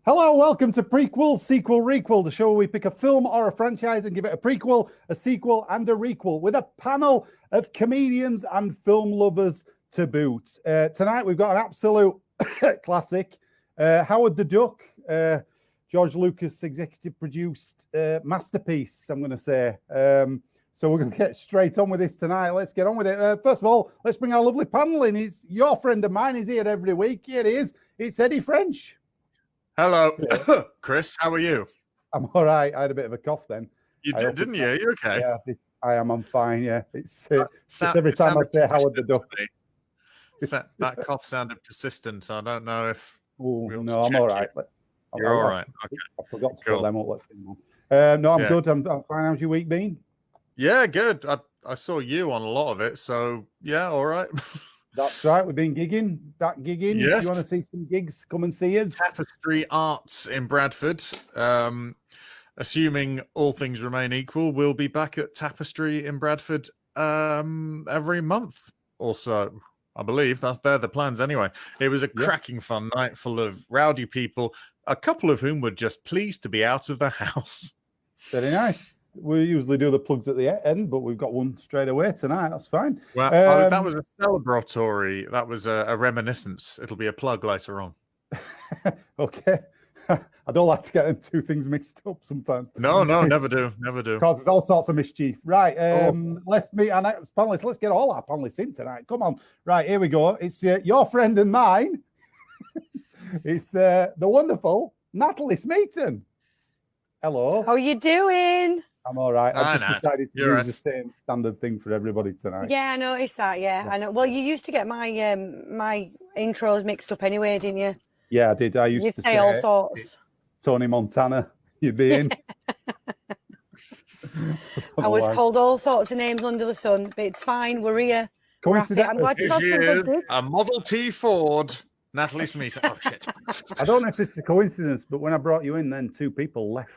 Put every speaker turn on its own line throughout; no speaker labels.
Hello, welcome to Prequel, Sequel, Requel, the show where we pick a film or a franchise and give it a prequel, a sequel, and a requel with a panel of comedians and film lovers to boot. Tonight we've got an absolute classic, Howard the Duck, George Lucas executive produced masterpiece, I'm going to say. So we're going to get straight on with this tonight. Let's get on with it. First of all, let's bring our lovely panel in. He's your friend of mine. He's here every week. Here he is. It's Eddie French.
Hello, Chris. How are you?
I'm all right. I had a bit of a cough then.
You did, didn't you? Are you okay?
Yeah, I am. I'm fine. Yeah, it's every time I say Howard the Duck.
That cough sounded persistent. So I don't know if.
Oh no, I'm all right.
You're all right. Okay.
I forgot to put them up. Let's no, I'm good. I'm fine. How's your week been?
Yeah, good. I saw you on a lot of it, so yeah, all right.
That's right. We've been gigging. Yes. If you want to see some gigs, come and see us.
Tapestry Arts in Bradford. Assuming all things remain equal, we'll be back at Tapestry in Bradford every month or so. I believe they're the plans anyway. It was a cracking fun night full of rowdy people, a couple of whom were just pleased to be out of the house.
Very nice. We usually do the plugs at the end, but we've got one straight away tonight. That's fine.
Well, that was a celebratory. That was a reminiscence. It'll be a plug later on.
Okay. I don't like to get them two things mixed up sometimes.
No, never do.
Because there's all sorts of mischief. Right. Let's meet our next panelists. Let's get all our panelists in tonight. Come on. Right, here we go. It's your friend and mine. It's the wonderful Natalie Smeaton. Hello.
How are you doing?
I'm all right. I've just decided to use the same standard thing for everybody tonight.
Yeah, I noticed that. Yeah, I know. Well, you used to get my my intros mixed up anyway, didn't you?
Yeah, I did. I used to
say all sorts.
Tony Montana, you'd be in.
I was called all sorts of names under the sun, but it's fine. We're here.
Coincidentally,
I'm glad you got some good.
A Model T Ford, Natalie Smeaton. Oh shit!
I don't know if it's a coincidence, but when I brought you in, then two people left.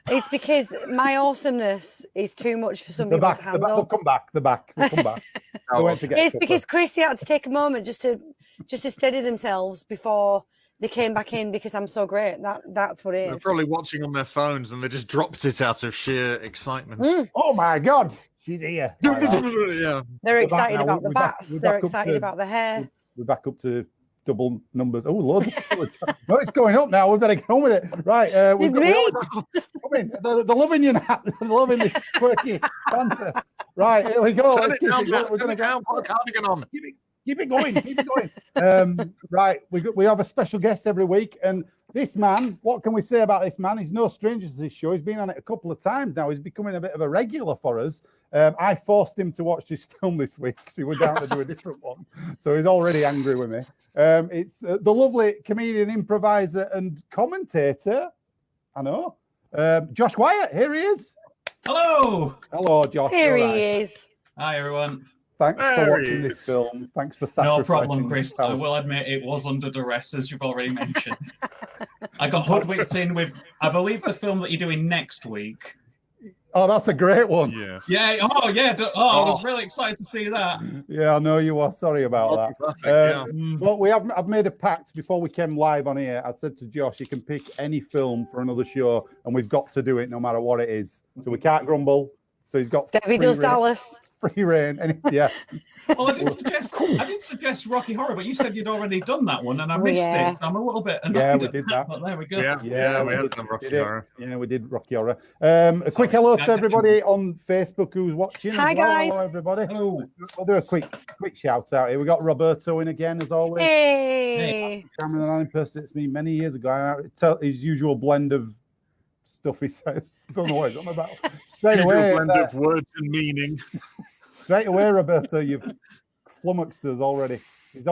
It's because my awesomeness is too much for some people to handle.
They'll come back.
It's because Chris had to take a moment just to steady themselves before they came back in because I'm so great. That's what it is.
They're probably watching on their phones and they just dropped it out of sheer excitement.
Oh my God, she's here.
Yeah.
They're excited about the bats. They're excited about the hair.
We're back up to double numbers. Oh, Lord. No, it's going up now. We better get on with it. Right.
They're
loving you, Nat. They're loving this quirky banter. Right, here we go.
Turn it down. We're going to go. Put a cardigan on.
Keep it going. Right, we have a special guest every week, and this man, what can we say about this man? He's no stranger to this show. He's been on it a couple of times now. He's becoming a bit of a regular for us. I forced him to watch this film this week because he was down to do a different one. So he's already angry with me. It's the lovely comedian, improviser, and commentator. I know. Josh Wyatt, here he is.
Hello.
Hello, Josh.
Here he is.
Hi, everyone.
Thanks for watching this film. Thanks for sacrificing.
No problem, Chris. I will admit it was under duress, as you've already mentioned. I got hoodwinked in with, I believe, the film that you're doing next week.
Oh, that's a great one.
Yeah.
Yeah. Oh, yeah. I was really excited to see that.
Yeah, I know you are. Sorry about that. Well, I've made a pact before we came live on here. I said to Josh, you can pick any film for another show, and we've got to do it no matter what it is. So we can't grumble. So he's got
Debbie Does Dallas.
Free reign. And yeah.
Well, I did suggest Rocky Horror, but you said you'd already done that one, and I missed it. So I'm a little bit annoyed.
Yeah, we did that.
But there we go.
Yeah, we had done Rocky Horror.
Yeah, we did Rocky Horror. A quick hello to everybody on Facebook who's watching.
Hi, guys.
Hello, everybody.
Hello.
We'll do a quick shout out here. We got Roberto in again, as always.
Hey.
Cameron impersonates me many years ago. His usual blend of stuff he says. Don't know what he's on about. Straight away.
Blend of words and meaning.
Straight away, Roberto, you've flummoxed us already. He's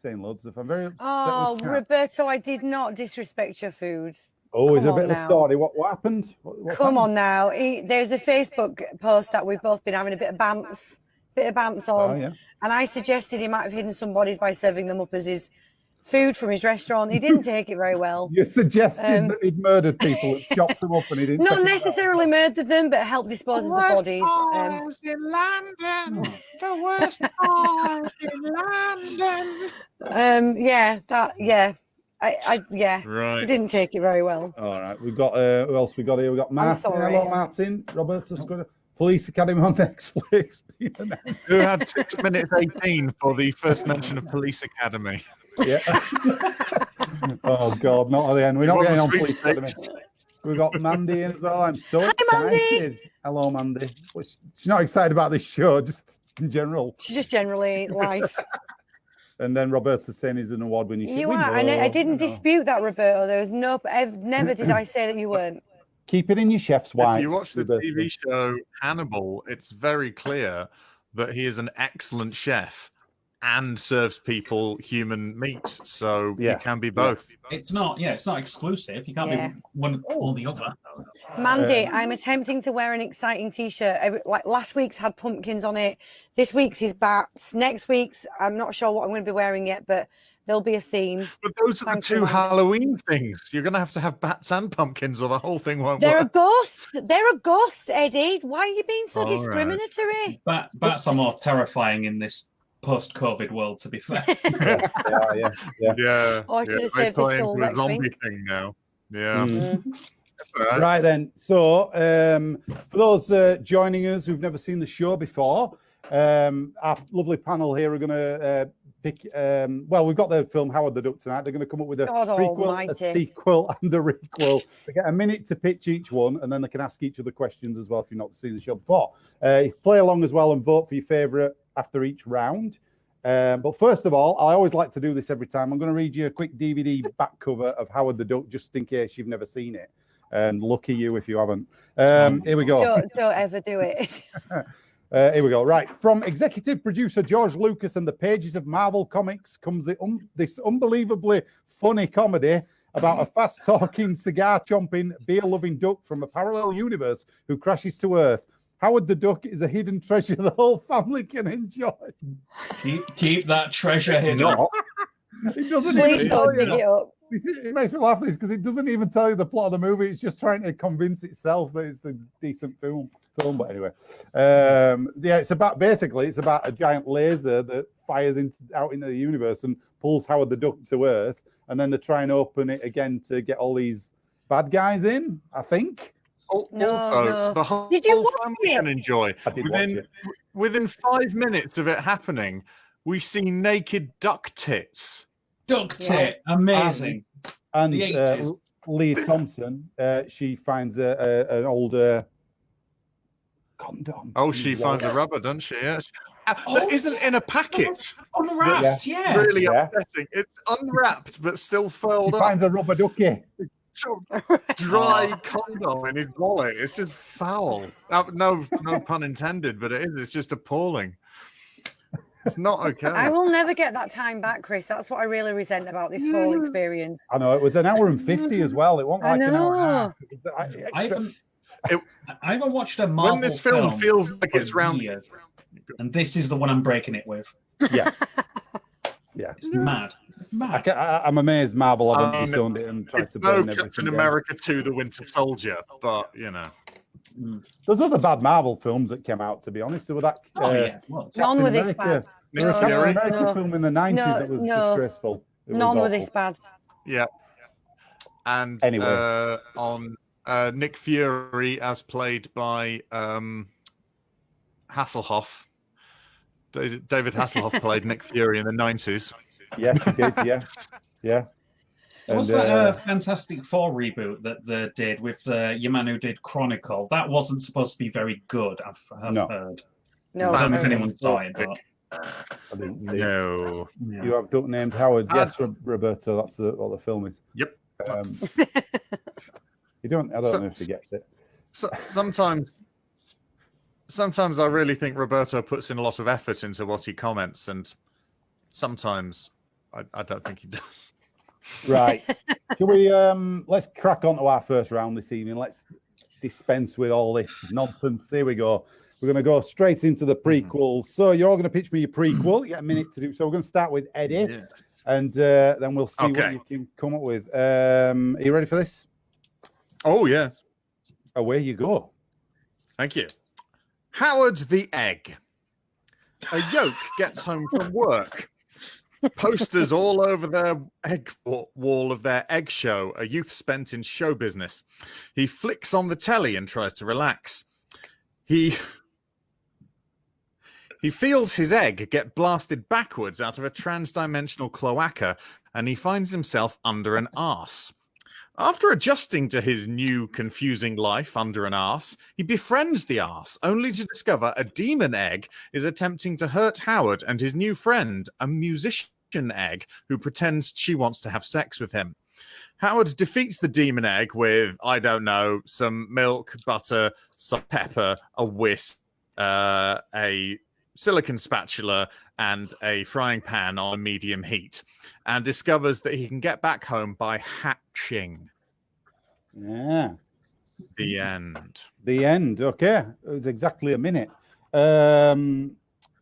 saying loads of stuff. I'm very upset.
Oh, Roberto, I did not disrespect your food.
Oh, is a bit of a story. What happened?
Come on now. There's a Facebook post that we've both been having a bit of bants on.
Oh, yeah.
And I suggested he might have hidden some bodies by serving them up as his food from his restaurant. He didn't take it very well.
You suggested that he'd murdered people and chopped them up, and he didn't.
Not necessarily murdered them, but helped dispose of the bodies.
In London, the worst bars in London.
Yeah,
Right.
he didn't take it very well.
All right, we've got who else we got here? We got Martin.
sorry.
Hello, Martin. Roberto's got Police Academy on Netflix.
Who had 6 minutes 18 for the first mention of Police Academy?
Yeah. Oh God, not at the end. We're not
Won
getting
the
on Police Academy.
sweepstakes.
We've got Mandy in as well. I'm so
Hi,
excited.
Mandy.
Hello, Mandy. Well, she's not excited about this show, just in general.
She's just generally life.
And then Roberta saying he's an award-winning.
You are, and I didn't dispute that, Roberto. There was never did I say that you weren't.
Keep it in your chef's whites.
If you watch the
Roberta.
TV show Hannibal, it's very clear that he is an excellent chef and serves people human meat. So you can be both.
It's not exclusive. You can't be one or the other.
Mandy, I'm attempting to wear an exciting t-shirt. Like last week's had pumpkins on it. This week's is bats. Next week's, I'm not sure what I'm going to be wearing yet, but there'll be a theme.
But those are the two Halloween things. You're going to have bats and pumpkins, or the whole thing won't
There are
work.
ghosts. There are ghosts, Eddie. Why are you being so discriminatory?
Bats are more terrifying in this post-COVID world, to be fair.
Yeah.
Oh, I should have saved this till
a
next
zombie
week.
thing now. Yeah.
Right then. So, for those joining us who've never seen the show before, our lovely panel here are going to pick. Well, we've got the film Howard the Duck tonight. They're going to come up with a prequel,
almighty.
a sequel, and a requel. They get a minute to pitch each one, and then they can ask each other questions as well if you've not seen the show before. Play along as well and vote for your favourite after each round. But first of all, I always like to do this every time. I'm going to read you a quick DVD back cover of Howard the Duck, just in case you've never seen it. And lucky you if you haven't. Here we go.
Don't ever do it.
Here we go. Right. From executive producer George Lucas and the pages of Marvel Comics comes this unbelievably funny comedy about a fast-talking, cigar-chomping, beer-loving duck from a parallel universe who crashes to Earth. Howard the Duck is a hidden treasure the whole family can enjoy.
Keep that treasure hidden.
It doesn't
Please
even tell
don't dig it
you.
up.
It makes me laugh this because it doesn't even tell you the plot of the movie. It's just trying to convince itself that it's a decent film. But anyway, it's about a giant laser that fires out into the universe and pulls Howard the Duck to Earth, and then they try and open it again to get all these bad guys in. I think.
The whole
Did you watch
family
it?
can enjoy.
I did watch it.
Within 5 minutes of it happening, we see naked duck tits.
Duck tit, amazing.
And
The 80s.
Leah Thompson, she finds an old condom.
Oh, she finds a rubber, doesn't she? Yeah. That isn't in a packet.
Unwrapped, yeah.
Really
Yeah.
upsetting. It's unwrapped but still furled
She
up.
finds a rubber ducky.
Dry condom in his wallet. It's just foul. No pun intended, but it is. It's just appalling. It's not okay.
I will never get that time back, Chris. That's what I really resent about this whole experience.
I know it was an hour and 50 as well. It wasn't
I
like an hour and a
know.
half.
I haven't watched a Marvel
When this film feels like it's round,
years, and this is the one I'm breaking it with.
Yeah. Yeah.
It's mad. It's mad.
I'm amazed Marvel haven't disowned it and tried
it's
to
no
burn everything
Captain
down.
America 2: The Winter Soldier, but you know.
There's other bad Marvel films that came out, to be honest. There were that
None were this bad.
There was a
No,
Captain America
no.
film in the 90s that was disgraceful. It was
None were
awful.
this bad.
Yeah. And
Anyway.
on Nick Fury, as played by Hasselhoff. David Hasselhoff played Nick Fury in the 90s.
Yes, he did. Yeah. Yeah.
There was
And,
that Fantastic Four reboot that they did with your man who did Chronicle. That wasn't supposed to be very good, I've heard.
No,
I don't know if
no.
anyone saw it, but
I didn't see it.
No.
yeah.
You have duck named Howard. Yes, Roberto. That's what the film is.
Yep.
You don't. I don't know if he gets it.
Sometimes I really think Roberto puts in a lot of effort into what he comments, and sometimes I don't think he does.
Right. Can we let's crack on to our first round this evening. Let's dispense with all this nonsense. Here we go. We're going to go straight into the prequels. So you're all going to pitch me your prequel. You get a minute to do. So we're going to start with Eddie, and then we'll see what you can come up with. Are you ready for this?
Oh, yeah.
Away you go.
Thank you. Howard the Egg. A yoke gets home from work. Posters all over their wall of their egg show, a youth spent in show business. He flicks on the telly and tries to relax. He feels his egg get blasted backwards out of a trans-dimensional cloaca, and he finds himself under an arse. After adjusting to his new, confusing life under an arse, he befriends the arse, only to discover a demon egg is attempting to hurt Howard and his new friend, a musician egg, who pretends she wants to have sex with him. Howard defeats the demon egg with, I don't know, some milk, butter, some pepper, a whisk, a silicon spatula, and a frying pan on medium heat, and discovers that he can get back home by hatching.
Yeah.
The end.
The end. Okay. It was exactly a minute.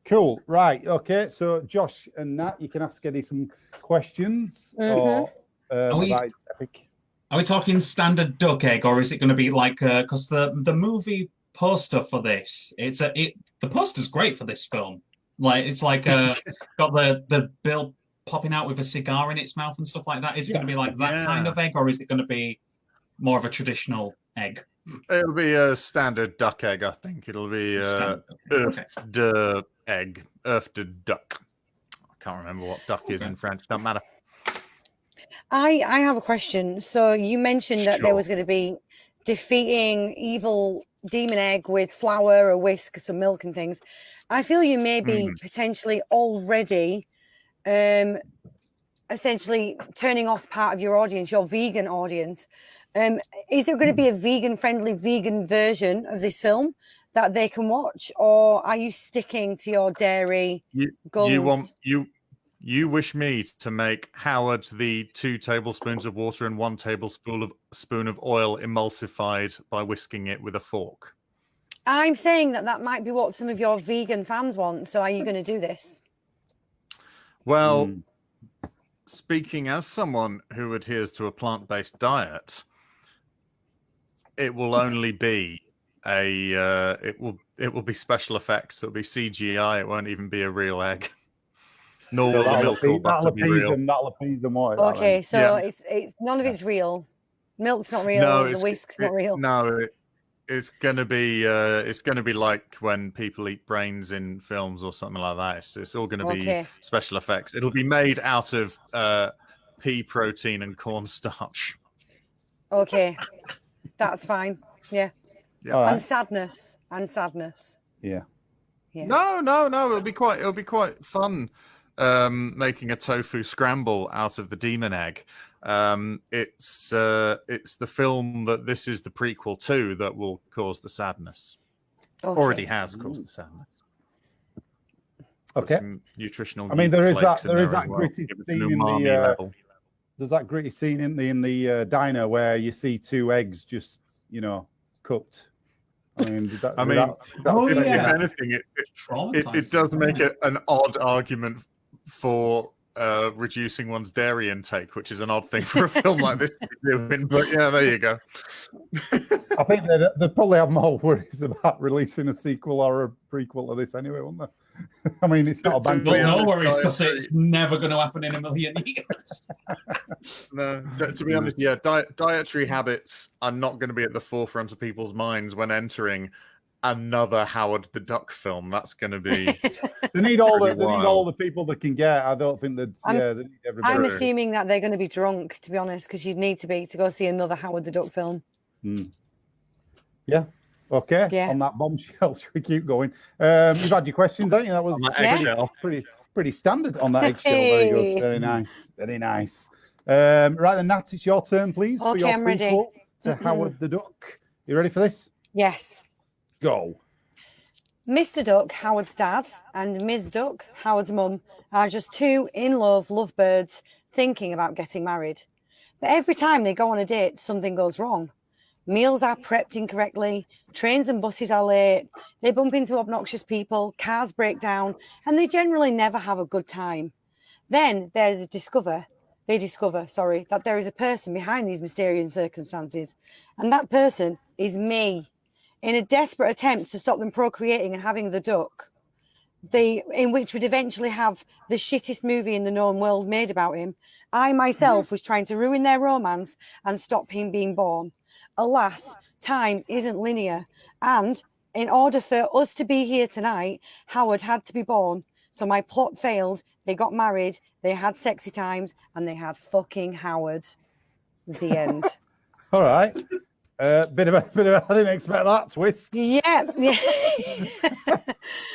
Cool. Right. Okay. So Josh and Nat, you can ask Eddie some questions. Or,
Are we talking standard duck egg, or is it going to be like because the movie poster for this, the poster's great for this film. Like it's like got the bill popping out with a cigar in its mouth and stuff like that. Is it going to be like that kind of egg, or is it going to be more of a traditional egg?
It'll be a standard duck egg, I think. It'll be the egg, the duck. I can't remember what duck is in French. Don't matter.
I have a question. So you mentioned that there was going to be defeating evil demon egg with flour, a whisk, some milk and things. I feel you may be potentially already essentially turning off part of your audience, your vegan audience. Is there going to be a vegan-friendly vegan version of this film that they can watch, or are you sticking to your dairy goals?
You wish me to make Howard the 2 tablespoons of water and 1 tablespoon of oil emulsified by whisking it with a fork.
I'm saying that might be what some of your vegan fans want. So are you going to do this?
Well, speaking as someone who adheres to a plant-based diet, it will only be it will be special effects. It'll be CGI. It won't even be a real egg. No,
so that'll appease them more.
Okay, so it's none of it's real. Milk's not real. No, the whisk's not real.
No, it's gonna be like when people eat brains in films or something like that. It's all gonna be special effects. It'll be made out of pea protein and cornstarch.
Okay, that's fine. Yeah.
Right.
And sadness.
Yeah.
No. It'll be quite fun. Making a tofu scramble out of the demon egg. It's the film that this is the prequel to that will cause the sadness. Already has caused the sadness.
Okay.
Nutritional.
I mean, there is that gritty scene in the. There's that gritty scene in the diner where you see 2 eggs just cooked. I mean, if
anything, it does make it an odd argument for reducing one's dairy intake, which is an odd thing for a film like this to be doing. But yeah, there you go.
I think they probably have more worries about releasing a sequel or a prequel to this anyway, won't they? I mean, it's not a bank.
No worries, because it's never going to happen in a million years.
No, to be honest, dietary habits are not going to be at the forefront of people's minds when entering another Howard the Duck film. That's going to be.
They need all the people they can get. I don't think that. They need everybody.
I'm assuming that they're going to be drunk, to be honest, because you'd need to be to go see another Howard the Duck film.
Yeah. Okay. Yeah. On that bombshell, should we keep going? You've had your questions, haven't you? That was pretty standard on that eggshell. Very good. Very nice. Very nice. Right then, Nat, it's your turn, please.
Okay,
for your
I'm ready.
To Howard the Duck. You ready for this?
Yes.
Go.
Mr. Duck, Howard's dad, and Ms. Duck, Howard's mum, are just 2 in-love lovebirds thinking about getting married. But every time they go on a date, something goes wrong. Meals are prepped incorrectly, trains and buses are late, they bump into obnoxious people, cars break down, and they generally never have a good time. Then they discover that there is a person behind these mysterious circumstances, and that person is me. In a desperate attempt to stop them procreating and having the duck, in which would eventually have the shittest movie in the known world made about him. I myself was trying to ruin their romance and stop him being born. Alas, time isn't linear, and in order for us to be here tonight, Howard had to be born. So my plot failed. They got married, they had sexy times, and they had fucking Howard. The end.
All right. Bit of a, I didn't expect that twist.
Yeah.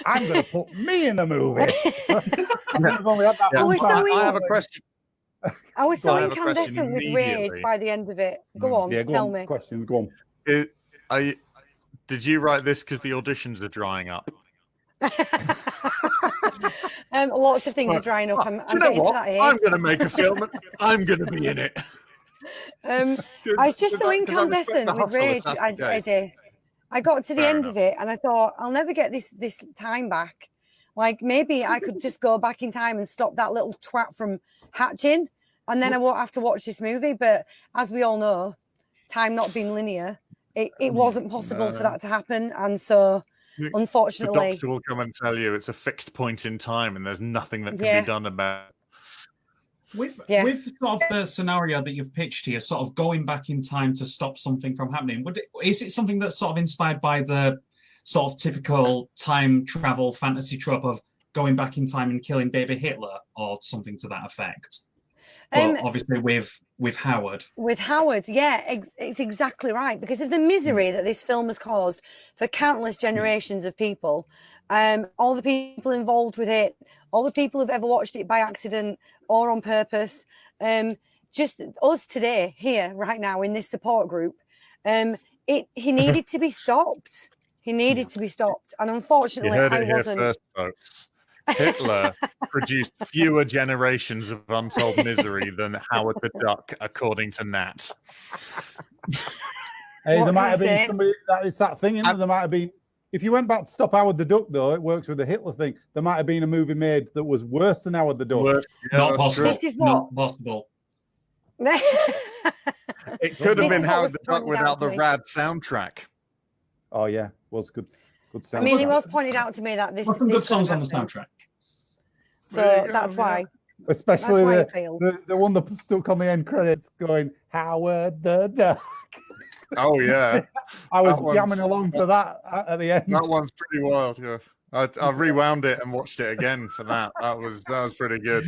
I'm going to put me in the movie.
I have a question.
I was so incandescent with rage by the end of it. Go on, tell me.
Questions, go on.
Did you write this because the auditions are drying up?
Lots of things are drying up. I'm getting to that age.
I'm going to make a film. I'm going to be in it.
I was just so incandescent with rage, Eddie. I got to the end of it and I thought, I'll never get this time back. Like, maybe I could just go back in time and stop that little twat from hatching, and then I won't have to watch this movie. But as we all know, time not being linear, it wasn't possible for that to happen. And so, unfortunately...
The doctor will come and tell you it's a fixed point in time and there's nothing that can be done about it.
With sort of the scenario that you've pitched here, sort of going back in time to stop something from happening, is it something that's sort of inspired by the sort of typical time travel fantasy trope of going back in time and killing baby Hitler, or something to that effect? But obviously with Howard.
With Howard, yeah, it's exactly right. Because of the misery that this film has caused for countless generations of people, all the people involved with it, all the people who've ever watched it by accident or on purpose, just us today, here, right now, in this support group, he needed to be stopped. He needed to be stopped. And unfortunately,
you heard it here first, folks. Hitler produced fewer generations of untold misery than Howard the Duck, according to Nat.
Hey, there might have been somebody it's that thing, isn't there? There might have been. If you went back to stop Howard the Duck, though, it works with the Hitler thing. There might have been a movie made that was worse than Howard the Duck.
Not possible.
This is what?
Not possible.
It could have been Howard the Duck without the rad soundtrack.
Oh yeah, was good. Good soundtrack.
I mean, it was pointed out to me that this.
Some good songs on the soundtrack.
So that's why.
Especially the one that stuck on the end credits, going Howard the Duck.
Oh yeah,
I was jamming along to that at the end.
That one's pretty wild. Yeah, I rewound it and watched it again for that. That was pretty good.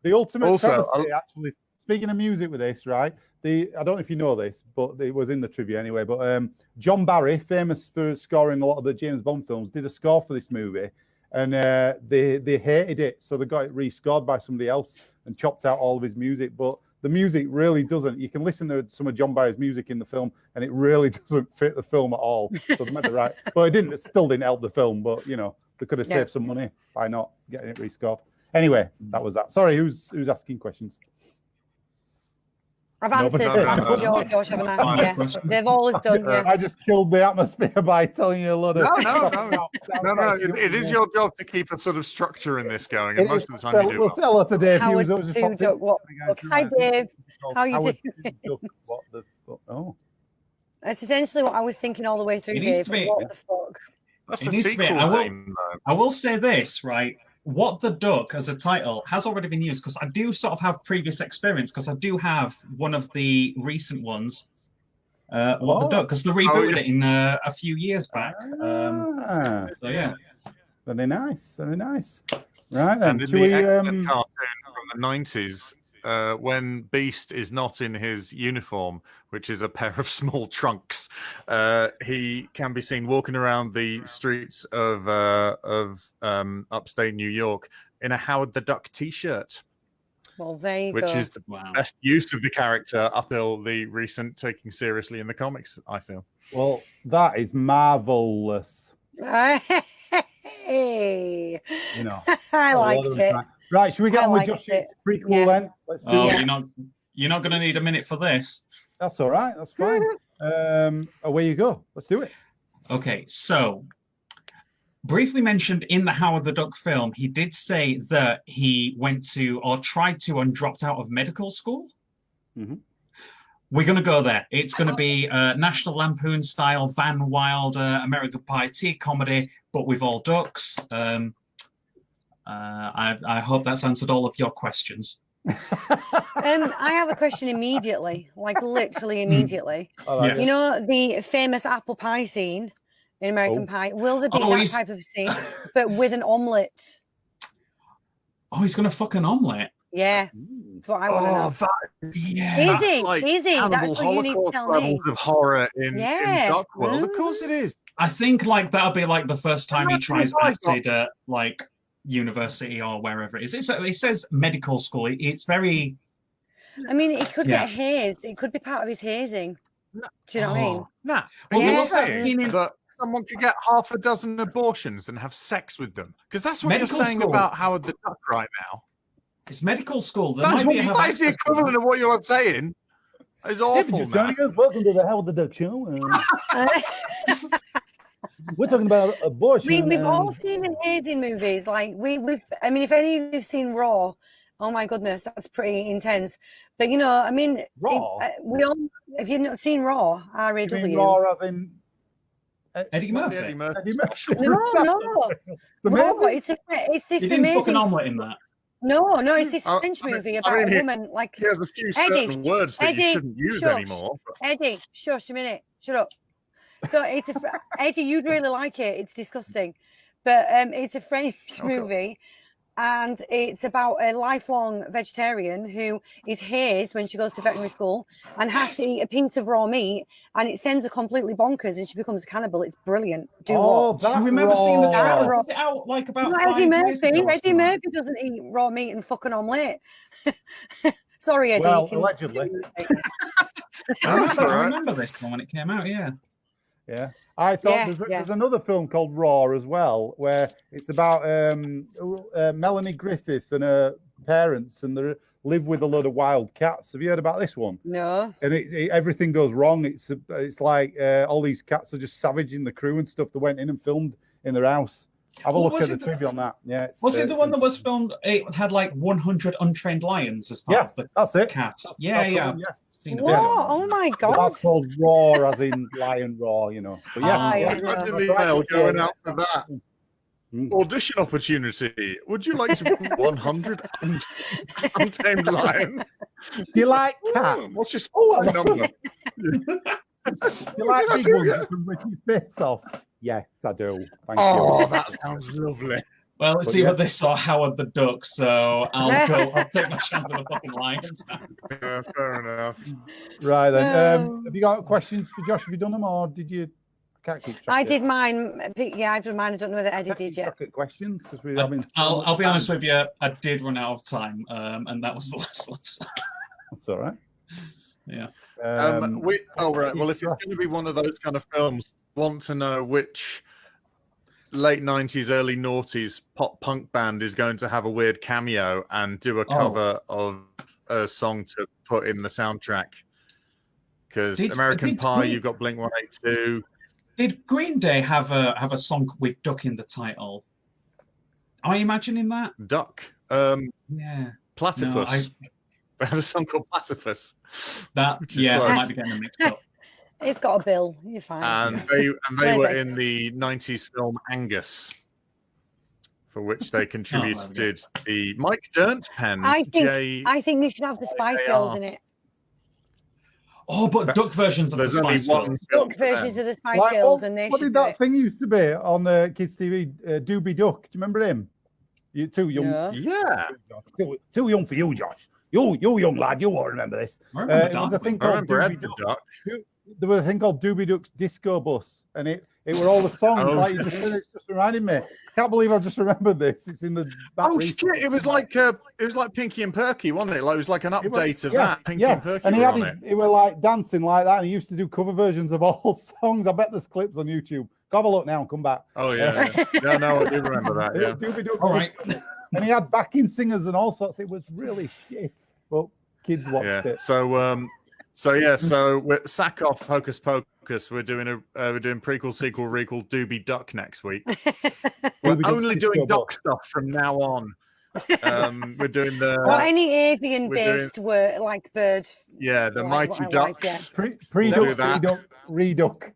The ultimate travesty, actually. Speaking of music with this, right? I don't know if you know this, but it was in the trivia anyway. But John Barry, famous for scoring a lot of the James Bond films, did a score for this movie, and they hated it, so they got it rescored by somebody else and chopped out all of his music. But the music really doesn't. You can listen to some of John Barry's music in the film, and it really doesn't fit the film at all. So they made it right. But it still didn't help the film. But you know, they could have saved some money by not getting it rescored. Anyway, that was that. Sorry, who's asking questions?
I've answered Josh, haven't I? Yeah, they've always done. Yeah.
I just killed the atmosphere by telling you a lot of.
No. It is your job to keep a sort of structure in this going, and most of the time you do.
We'll sell it to Dave.
Hi, Dave. How are you doing?
Oh,
that's essentially what I was thinking all the way through, Dave. What the fuck?
That's a sequel name,
I will say this, right? What the Duck as a title has already been used, because I do sort of have previous experience, because I do have one of the recent ones, What the Duck, because they rebooted it in a few years back. So yeah.
Very nice, very nice. Right then,
and in the X-Men cartoon from the 90s, when Beast is not in his uniform, which is a pair of small trunks, he can be seen walking around the streets of upstate New York in a Howard the Duck T-shirt.
Well, there you
go. Which is the best use of the character up till the recent taking seriously in the comics, I feel.
Well, that is marvelous.
Hey,
you know,
I liked it.
Right, should we get on with Josh's prequel then? Let's do it.
You're not going to need a minute for this.
That's all right. That's fine. Away you go. Let's do it.
Okay, so briefly mentioned in the Howard the Duck film, he did say that he went to or tried to and dropped out of medical school.
Mm-hmm.
We're going to go there. It's going to be a National Lampoon style Van Wilder American Pie tea comedy, but with all ducks. I hope that's answered all of your questions.
I have a question immediately, like literally immediately.
Yes.
You know the famous apple pie scene in American Pie? Will there be that type of scene, but with an omelette?
Oh, he's gonna fuck an omelette.
Yeah, that's what I want to know.
Yeah,
is he?
Like
That's what you need to tell me.
Of horror in Duck World. Of course it is.
I think like that'll be like the first time he tries acid at like university or wherever it is. It says medical school. It's very.
I mean, it could get hazed. It could be part of his hazing. Do you know what I mean?
Nah.
Well,
You're saying that someone could get half a dozen abortions and have sex with them, because that's what you're saying about Howard the Duck right now.
It's medical school.
That's the equivalent of what you're saying. It's awful, man.
Welcome to the Howard the Duck Show. We're talking about abortion.
We've all seen the hazing movies. Like we've. I mean, if any of you've seen Raw, oh my goodness, that's pretty intense. But you know, I mean,
Raw.
We all. If you've not seen Raw, R-A-W.
Raw as in
Eddie Murphy.
Eddie Murphy.
No. Raw. It's this
you didn't
amazing.
Fuck an omelette in that.
No, it's this French movie about a woman. Like
he has a few certain words that you shouldn't use anymore.
Eddie, shush a minute. Shut up. So it's Eddie, you'd really like it. It's disgusting, but it's a French movie, and it's about a lifelong vegetarian who is hazed when she goes to veterinary school and has to eat a piece of raw meat, and it sends her completely bonkers, and she becomes a cannibal. It's brilliant.
Do you remember seeing the trailer? Was it out like about
Eddie Murphy. Eddie Murphy doesn't eat raw meat and fuck an omelette. Sorry, Eddie.
Well, allegedly.
I remember this one when it came out.
Yeah, I thought there's another film called Raw as well, where it's about Melanie Griffith and her parents, and they live with a load of wild cats. Have you heard about this one?
No.
And everything goes wrong. It's like all these cats are just savaging the crew and stuff. They went in and filmed in their house. Have a look at the trivia on that. Yeah.
Was it the one that was filmed? It had like 100 untrained lions as part of the cast.
That's
yeah.
What? Oh my god!
That's called Raw, as in lion raw, you know. But
imagine the email going out for that audition opportunity. Would you like to be 100 untamed lions?
Do you like cats?
What's your phone number?
Do you like big ones that can rip your face off? Yes, I do. Thank you.
That sounds lovely.
Well, let's see what they saw Howard the Duck, so I'll take my chance with the fucking lions.
Yeah, fair enough.
Right then. Have you got questions for Josh? Have you done them, or did you? I can't keep track.
I did mine. Yeah, I've done mine. I don't know whether Eddie did yet.
Questions, because we.
I'll be honest with you. I did run out of time, and that was the last one. So.
That's all right.
Yeah.
Right. Well, if it's going to be one of those kind of films, want to know which late 90s, early noughties pop punk band is going to have a weird cameo and do a cover of a song to put in the soundtrack. Because American Pie, you've got Blink 182.
Did Green Day have a song with Duck in the title? Am I imagining that?
Duck.
Yeah.
Platypus. They had a song called Platypus.
I might be getting them mixed up.
It's got a bill. You're fine.
And they were in the 90s film Angus, for which they contributed the Mike Dirnt pen.
I think you should have the Spice Girls in it.
Oh, but duck versions of the Spice Girls.
Duck versions of the Spice Girls, and they.
What did that thing used to be on Kids TV? Doobie Duck. Do you remember him? You too young.
Yeah.
Too young for you, Josh. You young lad. You won't remember this.
It
was a thing called Doobie Duck. There was a thing called Doobie Duck's Disco Bus, and it were all the songs. Like you just said, it's just reminding me. Can't believe I just remembered this. It's in the back.
Oh shit! It was like Pinky and Perky, wasn't it? Like it was like an update of that. Pinky and Perky.
And
he
were like dancing like that, and he used to do cover versions of all songs. I bet there's clips on YouTube. Go have a look now and come back.
Oh yeah, yeah. No, I do remember that. Yeah.
Doobie Duck.
All right.
And he had backing singers and all sorts. It was really shit, but kids watched it.
So we're sack off Hocus Pocus. We're doing prequel, sequel, requel, Doobie Duck next week. We're only doing duck stuff from now on. We're doing
any avian based word like birds.
Yeah, the Mighty Ducks.
Pre-duck, reduck.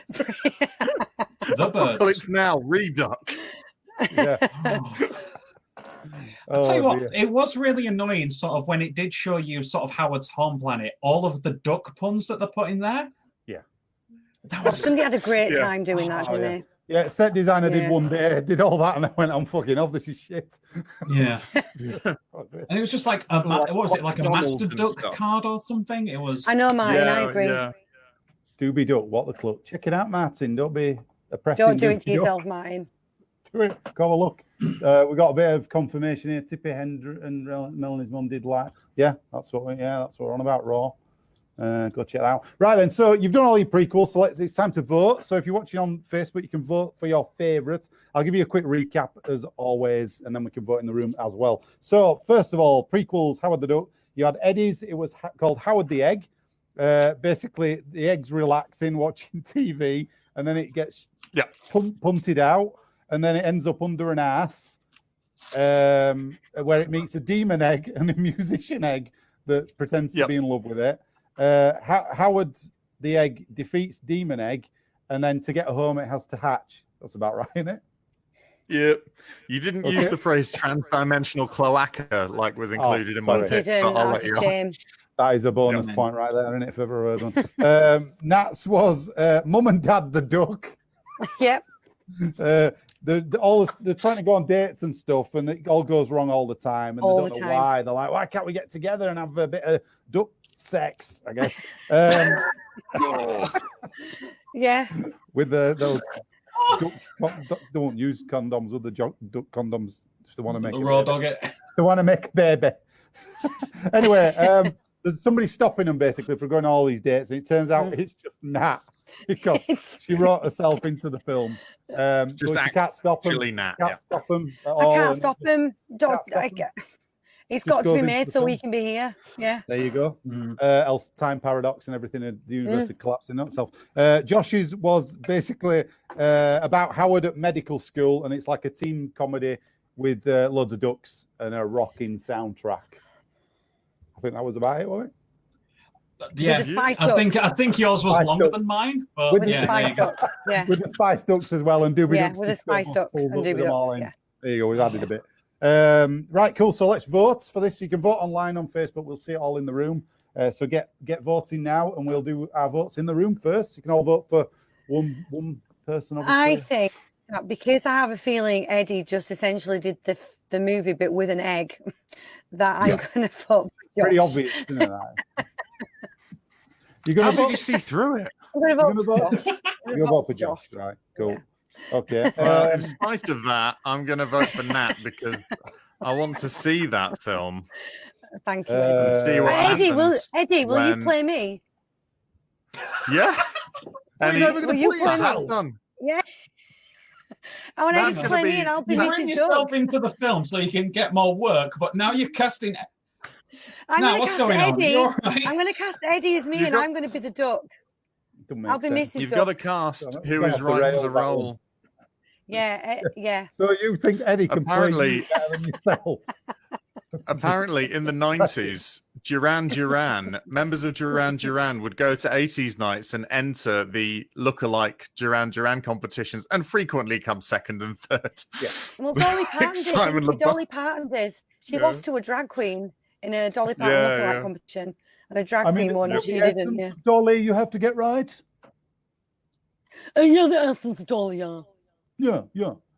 The birds.
Well, it's now Reduck.
Yeah.
I'll tell you what,
dear.
it was really annoying, sort of, when it did show you sort of Howard's home planet, all of the duck puns that they put in there.
Yeah.
That was...
Somebody had a great time doing that, didn't they?
Yeah, set designer did one day, did all that, and I went, I'm fucking off, this is shit.
Yeah. And it was just like, what was it, like a Master Duck card or something? It was...
I know, Martin, I agree.
Yeah.
Doobie Duck, what the club. Check it out, Martin. Don't be oppressing.
Don't do it to yourself, Martin.
Do it. Go have a look. We got a bit of confirmation here. Tippy Hendry and Melanie's mum did like, that's what we're on about. Raw. Go check it out. Right then, so you've done all your prequels, so it's time to vote. So if you're watching on Facebook, you can vote for your favourites. I'll give you a quick recap as always, and then we can vote in the room as well. So first of all, prequels, Howard the Duck. You had Eddie's. It was called Howard the Egg. Basically, the egg's relaxing, watching TV, and then it gets punted out, and then it ends up under an ass, where it meets a demon egg and a musician egg that pretends to be in love with it. Howard the egg defeats demon egg, and then to get home it has to hatch. That's about right, isn't it?
Yeah, you didn't use the phrase transdimensional cloaca like was included in my pick.
That's a shame.
That is a bonus point right there, isn't it? If ever heard one. Nat's was Mum and Dad the Duck.
Yep.
They're trying to go on dates and stuff, and it all goes wrong all the time, and they don't know why. They're like, why can't we get together and have a bit of duck sex? I guess.
Yeah.
With those ducks, don't use condoms with the duck condoms. Just they want to make
the raw dog it.
They want to make a baby. Anyway, there's somebody stopping them basically for going on all these dates, and it turns out it's just Nat because she wrote herself into the film. Just so she can't stop him. Can't stop him at all.
I can't stop him. It's got to be made so we can be here. Yeah.
There you go. Else time paradox and everything in the universe would collapse in itself. Josh's was basically about Howard at medical school, and it's like a teen comedy with loads of ducks and a rocking soundtrack. I think that was about it, wasn't it?
Yeah, I think yours was longer than mine. But
with the Spice Ducks,
with the Spice Ducks as well, and Doobie Ducks.
Yeah, with the Spice Ducks and Doobie Ducks. Yeah.
There you go. We've added a bit. Right, cool. So let's vote for this. You can vote online on Facebook. We'll see it all in the room. So get voting now, and we'll do our votes in the room first. You can all vote for one person. Obviously.
I think that because I have a feeling Eddie just essentially did the movie bit with an egg, that I'm going to vote.
Pretty obvious, isn't it? You're going to
How did you see through it?
I'm going to vote for Josh.
You're going to vote for Josh, right? Cool. Yeah. Okay.
In spite of that, I'm going to vote for Nat because I want to see that film.
Thank you, Eddie.
See what
Eddie, will you play me?
Yeah.
Will you play
me?
Yeah. I want Eddie to play me, and I'll be Mrs. Duck.
Bring yourself into the film so you can get more work, but now you're casting. What's going on? You're right.
I'm going to cast Eddie as me, and I'm going to be the duck.
I'll
be Mrs.
You've
Duck.
got a cast who is right for the role.
Yeah, yeah.
So you think Eddie can play you better than yourself?
Apparently, in the 90s, Duran, members of Duran would go to 80s nights and enter the lookalike Duran competitions and frequently come second and third.
Yeah.
Well, Dolly Parton did. She lost to a drag queen in a Dolly Parton lookalike competition, and a drag queen won, and she didn't. Yeah.
Dolly, you have to get right.
You're the essence, Dolly.
Yeah.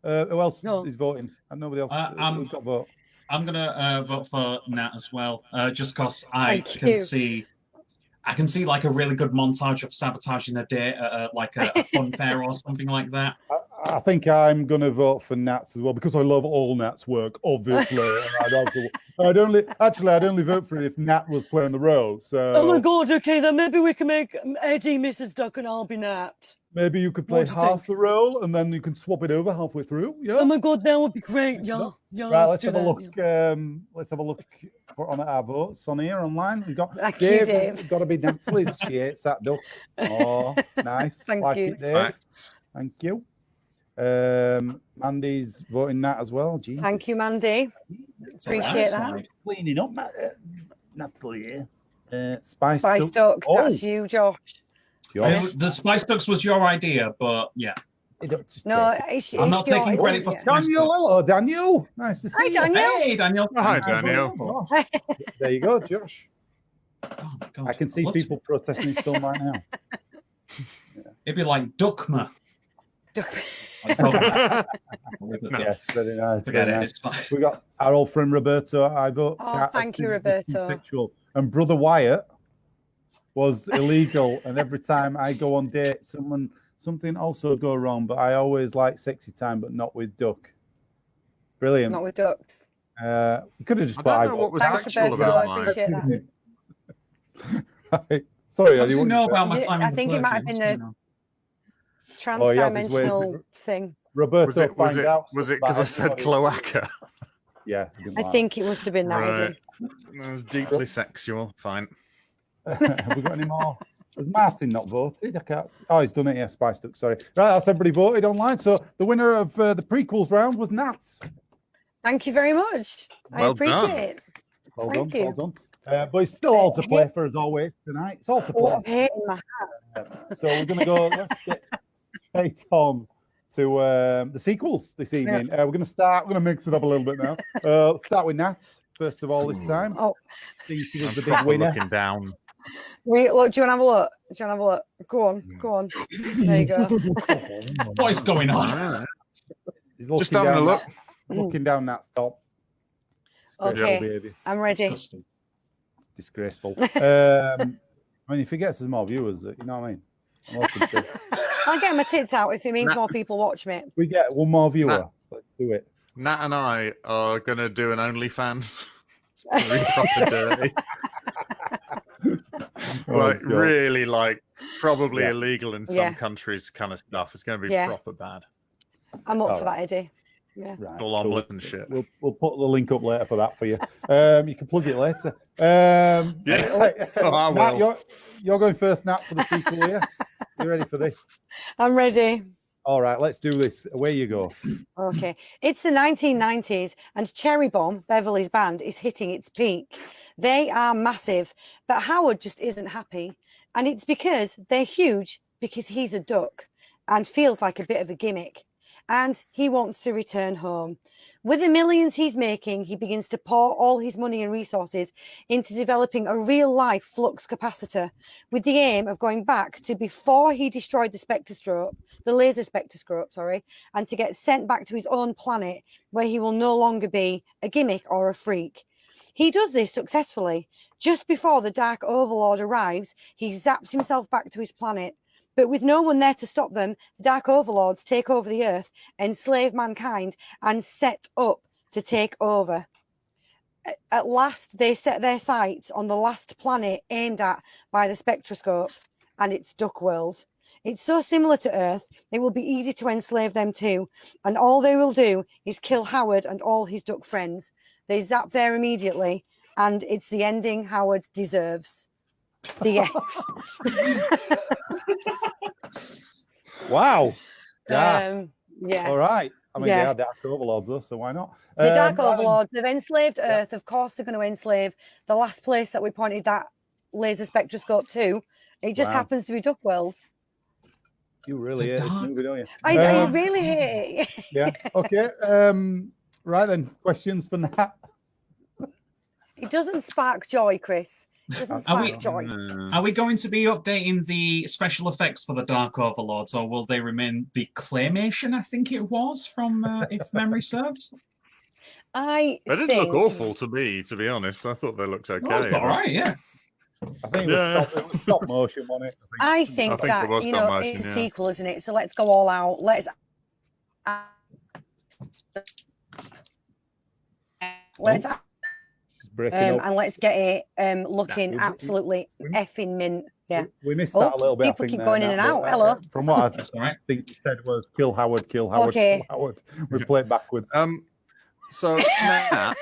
Who else is voting? And nobody else. Got vote.
I'm gonna vote for Nat as well, just because I can see like a really good montage of sabotaging a date at like a fun fair or something like that.
I think I'm going to vote for Nat's as well because I love all Nat's work, obviously. I'd only vote for it if Nat was playing the role. So.
Oh my God! Okay, then maybe we can make Eddie Mrs. Duck and I'll be Nat.
Maybe you could play half the role and then you can swap it over halfway through. Yeah.
Oh my God, that would be great. Yeah.
Right, let's have a look. Let's have a look on our votes on here online. We've got Dave. It's got to be Natalie's. She hates that duck. Oh, nice.
Thank you.
It, Dave. Thank you. Mandy's voting Nat as well. Jeez.
Thank you, Mandy. Appreciate that.
Cleaning up, Natalie. Spice
Ducks. That's you, Josh.
The Spice Ducks was your idea, but yeah.
No,
I'm not taking credit for
Daniel. Hello, Daniel. Nice to see
Hi,
you.
Daniel.
Hey, Daniel.
Hi, Daniel.
Gosh. There you go, Josh.
Oh, my God.
I can see people protesting this film right now.
It'd be like Duckma.
Yes, very nice.
Forget
very
it.
nice.
It's fine.
We got our old friend Roberto. I vote.
Oh, thank you, Roberto.
Sexual. And brother Wyatt was illegal, and every time I go on date, something also go wrong. But I always like sexy time, but not with Duck. Brilliant.
Not with ducks.
You could have just
I
put
don't
I
know what was
Thanks,
sexual
Roberto.
about
I
mine.
appreciate that.
Right. Sorry,
What does he
Eddie,
know
what
about my
Yeah,
time
I
in the
think it might have
clergy?
been
What's
the
going on?
Oh, he has his ways.
trans-dimensional thing.
Roberto find out.
Was
stuff
it because I
about
said
everybody.
cloaca?
Yeah. didn't
I
like
think it must have been that,
Right.
Eddie.
That was deeply sexual. Fine.
that. Have we got any more? Has Martin not voted? I can't see. Oh, he's done it. Yeah, Spice Duck. Sorry. Right, that's everybody voted online. So the winner of the prequels round was Nats.
Thank you very much. I
Well
appreciate
done.
it.
Well
Thank
done.
you.
Well done. But it's still all to play for as always tonight. It's all to
Oh,
play.
I'm hating my
So we're going to go. Let's get straight on to the sequels this evening. We're going to start. We're going to mix it up a little bit now. Start with Nats first of all this time.
Oh,
I think she was
I'm
the big
proper
winner.
looking down.
wait, look, do you want to have a look? Do you want to have a look? Go on, go on. There you go.
What is going on?
He's looking
Just having a
down
look.
looking down Nat's top. Disgraceful
Okay,
behaviour.
I'm ready.
Disgusting.
Disgraceful. I mean, if he gets us more viewers, you know what I mean? I'm open to it.
I'll get my tits out if it means more people watch me.
If we get one more viewer, let's do it.
Nat and I are going to do an OnlyFans. It's gonna be proper dirty. Like,
God.
really, like, probably illegal in some
Yeah.
countries kind of stuff. It's going to be
Yeah.
proper bad.
I'm up
All
for that, Eddie. Yeah.
Right,
All omelette and shit.
We'll put the link up later for that for you. You can plug it later.
Yeah. Oh, I
Nat,
will.
you're going first, Nat, for the sequel here. You ready for this?
I'm ready.
All right, let's do this. Away you go.
Okay. It's the 1990s and Cherry Bomb, Beverly's band, is hitting its peak. They are massive, but Howard just isn't happy. And it's because they're huge because he's a duck and feels like a bit of a gimmick. And he wants to return home. With the millions he's making, he begins to pour all his money and resources into developing a real-life flux capacitor with the aim of going back to before he destroyed the laser spectroscope, and to get sent back to his own planet where he will no longer be a gimmick or a freak. He does this successfully. Just before the Dark Overlord arrives, he zaps himself back to his planet. But with no one there to stop them, the Dark Overlords take over the Earth, enslave mankind, and set up to take over. At last, they set their sights on the last planet aimed at by the spectroscope, and it's Duck World. It's so similar to Earth, it will be easy to enslave them too, and all they will do is kill Howard and all his duck friends. They zap there immediately, and it's the ending Howard deserves. The end.
Wow. Yeah.
Yeah.
All right. I mean,
Yeah.
they are Dark Overlords, though, so why not?
The Dark
right then.
Overlords, they've enslaved Earth. Of course, they're going to enslave the last place that we pointed that laser spectroscope to. It just
Wow.
happens to be Duck World.
You really hate this movie, don't you?
I really hate it.
Yeah. Okay. Right then. Questions for Nat?
It doesn't spark joy, Chris. It doesn't
Are we-
spark joy.
Are we going to be updating the special effects for the Dark Overlords, or will they remain the claymation, I think it was, from if memory serves?
They didn't look awful to me, to be honest. I thought they looked okay.
Oh, it's all right, yeah.
I think it was stop motion, wasn't it?
I think
it
that,
was
you
stop
know,
motion,
it's a
yeah.
sequel, isn't it? So let's go all out. Let's
Breaking up.
and let's get it looking absolutely effing mint. Yeah.
We missed that a little bit.
People
I think,
keep going in
Nat,
and
but,
out. Hello.
From what I
That's all right.
think you said was kill Howard,
Okay.
kill Howard. We play it backwards.
So Nat,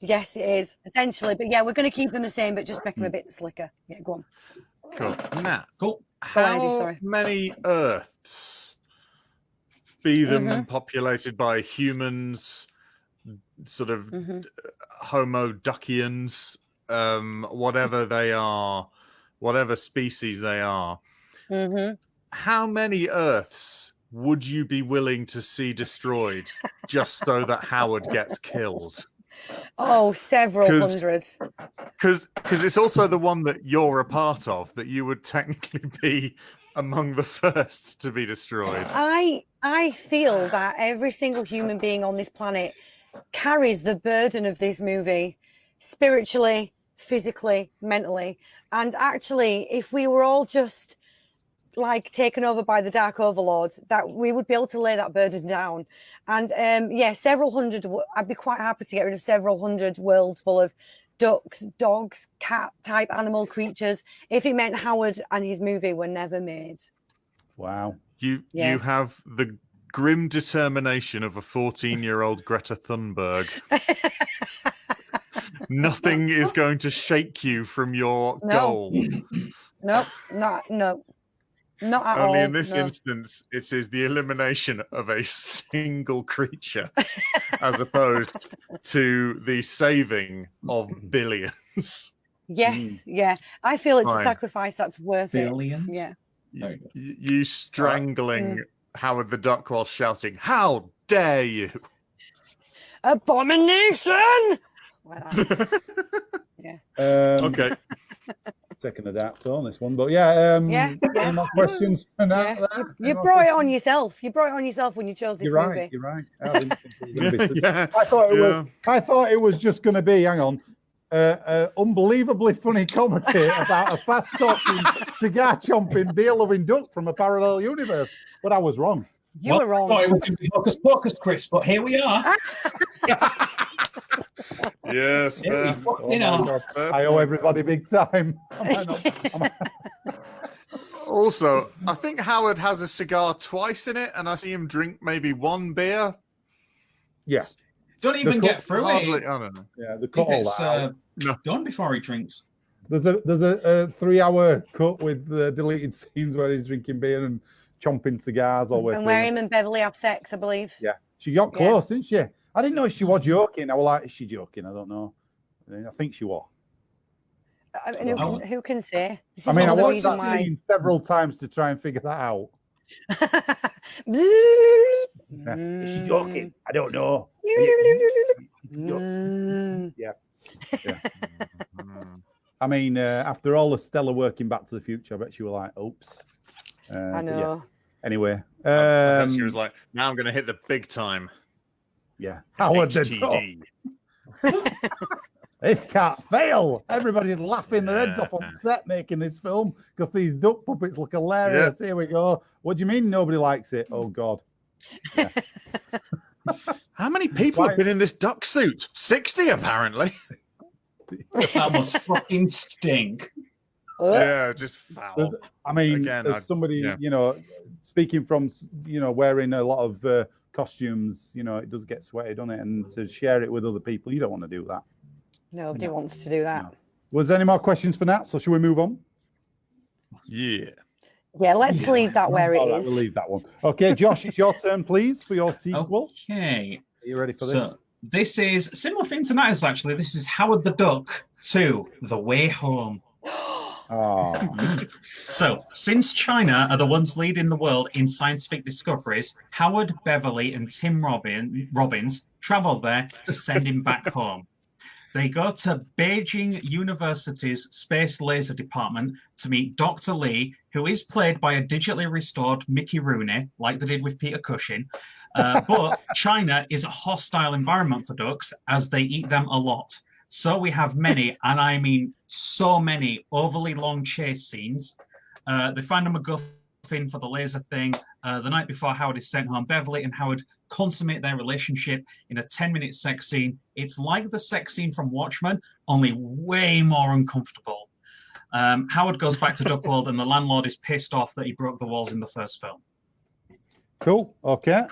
Yes, it is essentially, but yeah, we're going to keep them the same, but just make them a bit slicker. Yeah, go on.
cool. Nat,
Cool.
Go on,
how
Eddie, sorry.
many Earths, be them
Mhm.
populated by humans, sort of Homo Duckians, whatever they are, whatever species they are,
Mm-hmm.
how many Earths would you be willing to see destroyed just so that Howard gets killed?
Oh, several hundred.
Because it's also the one that you're a part of, that you would technically be among the first to be destroyed.
I feel that every single human being on this planet carries the burden of this movie, spiritually, physically, mentally. And actually, if we were all just like taken over by the dark overlords, that we would be able to lay that burden down. And several hundred, I'd be quite happy to get rid of several hundred worlds full of ducks, dogs, cat type animal creatures if it meant Howard and his movie were never made.
Wow.
You have the grim determination of a 14-year-old Greta Thunberg. Nothing is going to shake you from your goal.
No, not at all.
Only in this instance, it is the elimination of a single creature as opposed to the saving of billions.
Yes, yeah. I feel it's a sacrifice that's worth
billions?
it. Yeah.
You strangling Howard the Duck while shouting, "How dare you!"
Abomination! Yeah.
Okay.
Second adapt on this one, but any more questions for now?
You brought it on yourself. You brought it on yourself when you chose this movie.
You're right. I didn't think it was gonna be. I thought it was just going to be. Hang on. Unbelievably funny comedy about a fast-talking, cigar-chomping, beer-loving duck from a parallel universe. But I was wrong.
You were wrong.
I thought it was going to be Hocus Pocus, Chris, but here we are.
Yes,
I owe everybody big time.
Also, I think Howard has a cigar twice in it, and I see him drink maybe one beer.
Yeah.
Don't even get through it.
I don't know.
Yeah, the cut all that out.
Done before he drinks.
There's a 3-hour cut with deleted scenes where he's drinking beer and chomping cigars all the way
and
through.
where him and Beverly have sex, I believe.
Yeah, she got close, didn't she? I didn't know she was joking. I was like, is she joking? I don't know. I think she was.
Who can say?
I mean, I watched that scene several times to try and figure that out. Is she joking? I don't know. Yeah. I mean, after all the stellar work in Back to the Future, I bet she was like, oops.
I know.
Yeah. Anyway.
I bet she was like, now I'm going to hit the big time.
Yeah. Howard the Duck. This can't fail. Everybody's laughing their heads off on set making this film because these duck puppets look hilarious. Yeah. Here we go. What do you mean nobody likes it? Oh, God. Yeah.
How many people have been in this duck suit? 60, apparently.
That must fucking stink.
Yeah, just foul.
There's somebody, speaking from, wearing a lot of costumes, it does get sweaty, doesn't it? And to share it with other people, you don't want to do that.
Nobody wants to do that.
No. Was there any more questions for Nat? So should we move on?
Yeah.
Yeah, let's leave that where it is.
We'll leave that one. Okay, Josh, it's your turn, please, for your sequel.
Okay.
Are you ready for this?
So this is similar theme to Nata's, actually. This is Howard the Duck 2, The Way Home. So, since China are the ones leading the world in scientific discoveries, Howard, Beverly, and Tim Robbins travel there to send him back home. They go to Beijing University's Space Laser Department to meet Dr. Lee, who is played by a digitally restored Mickey Rooney, like they did with Peter Cushing. But China is a hostile environment for ducks as they eat them a lot. So we have many, and I mean so many, overly long chase scenes. They find a MacGuffin for the laser thing. The night before Howard is sent home, Beverly and Howard consummate their relationship in a 10-minute sex scene. It's like the sex scene from Watchmen, only way more uncomfortable. Howard goes back to Duck World, and the landlord is pissed off that he broke the walls in the first film.
Cool. Okay.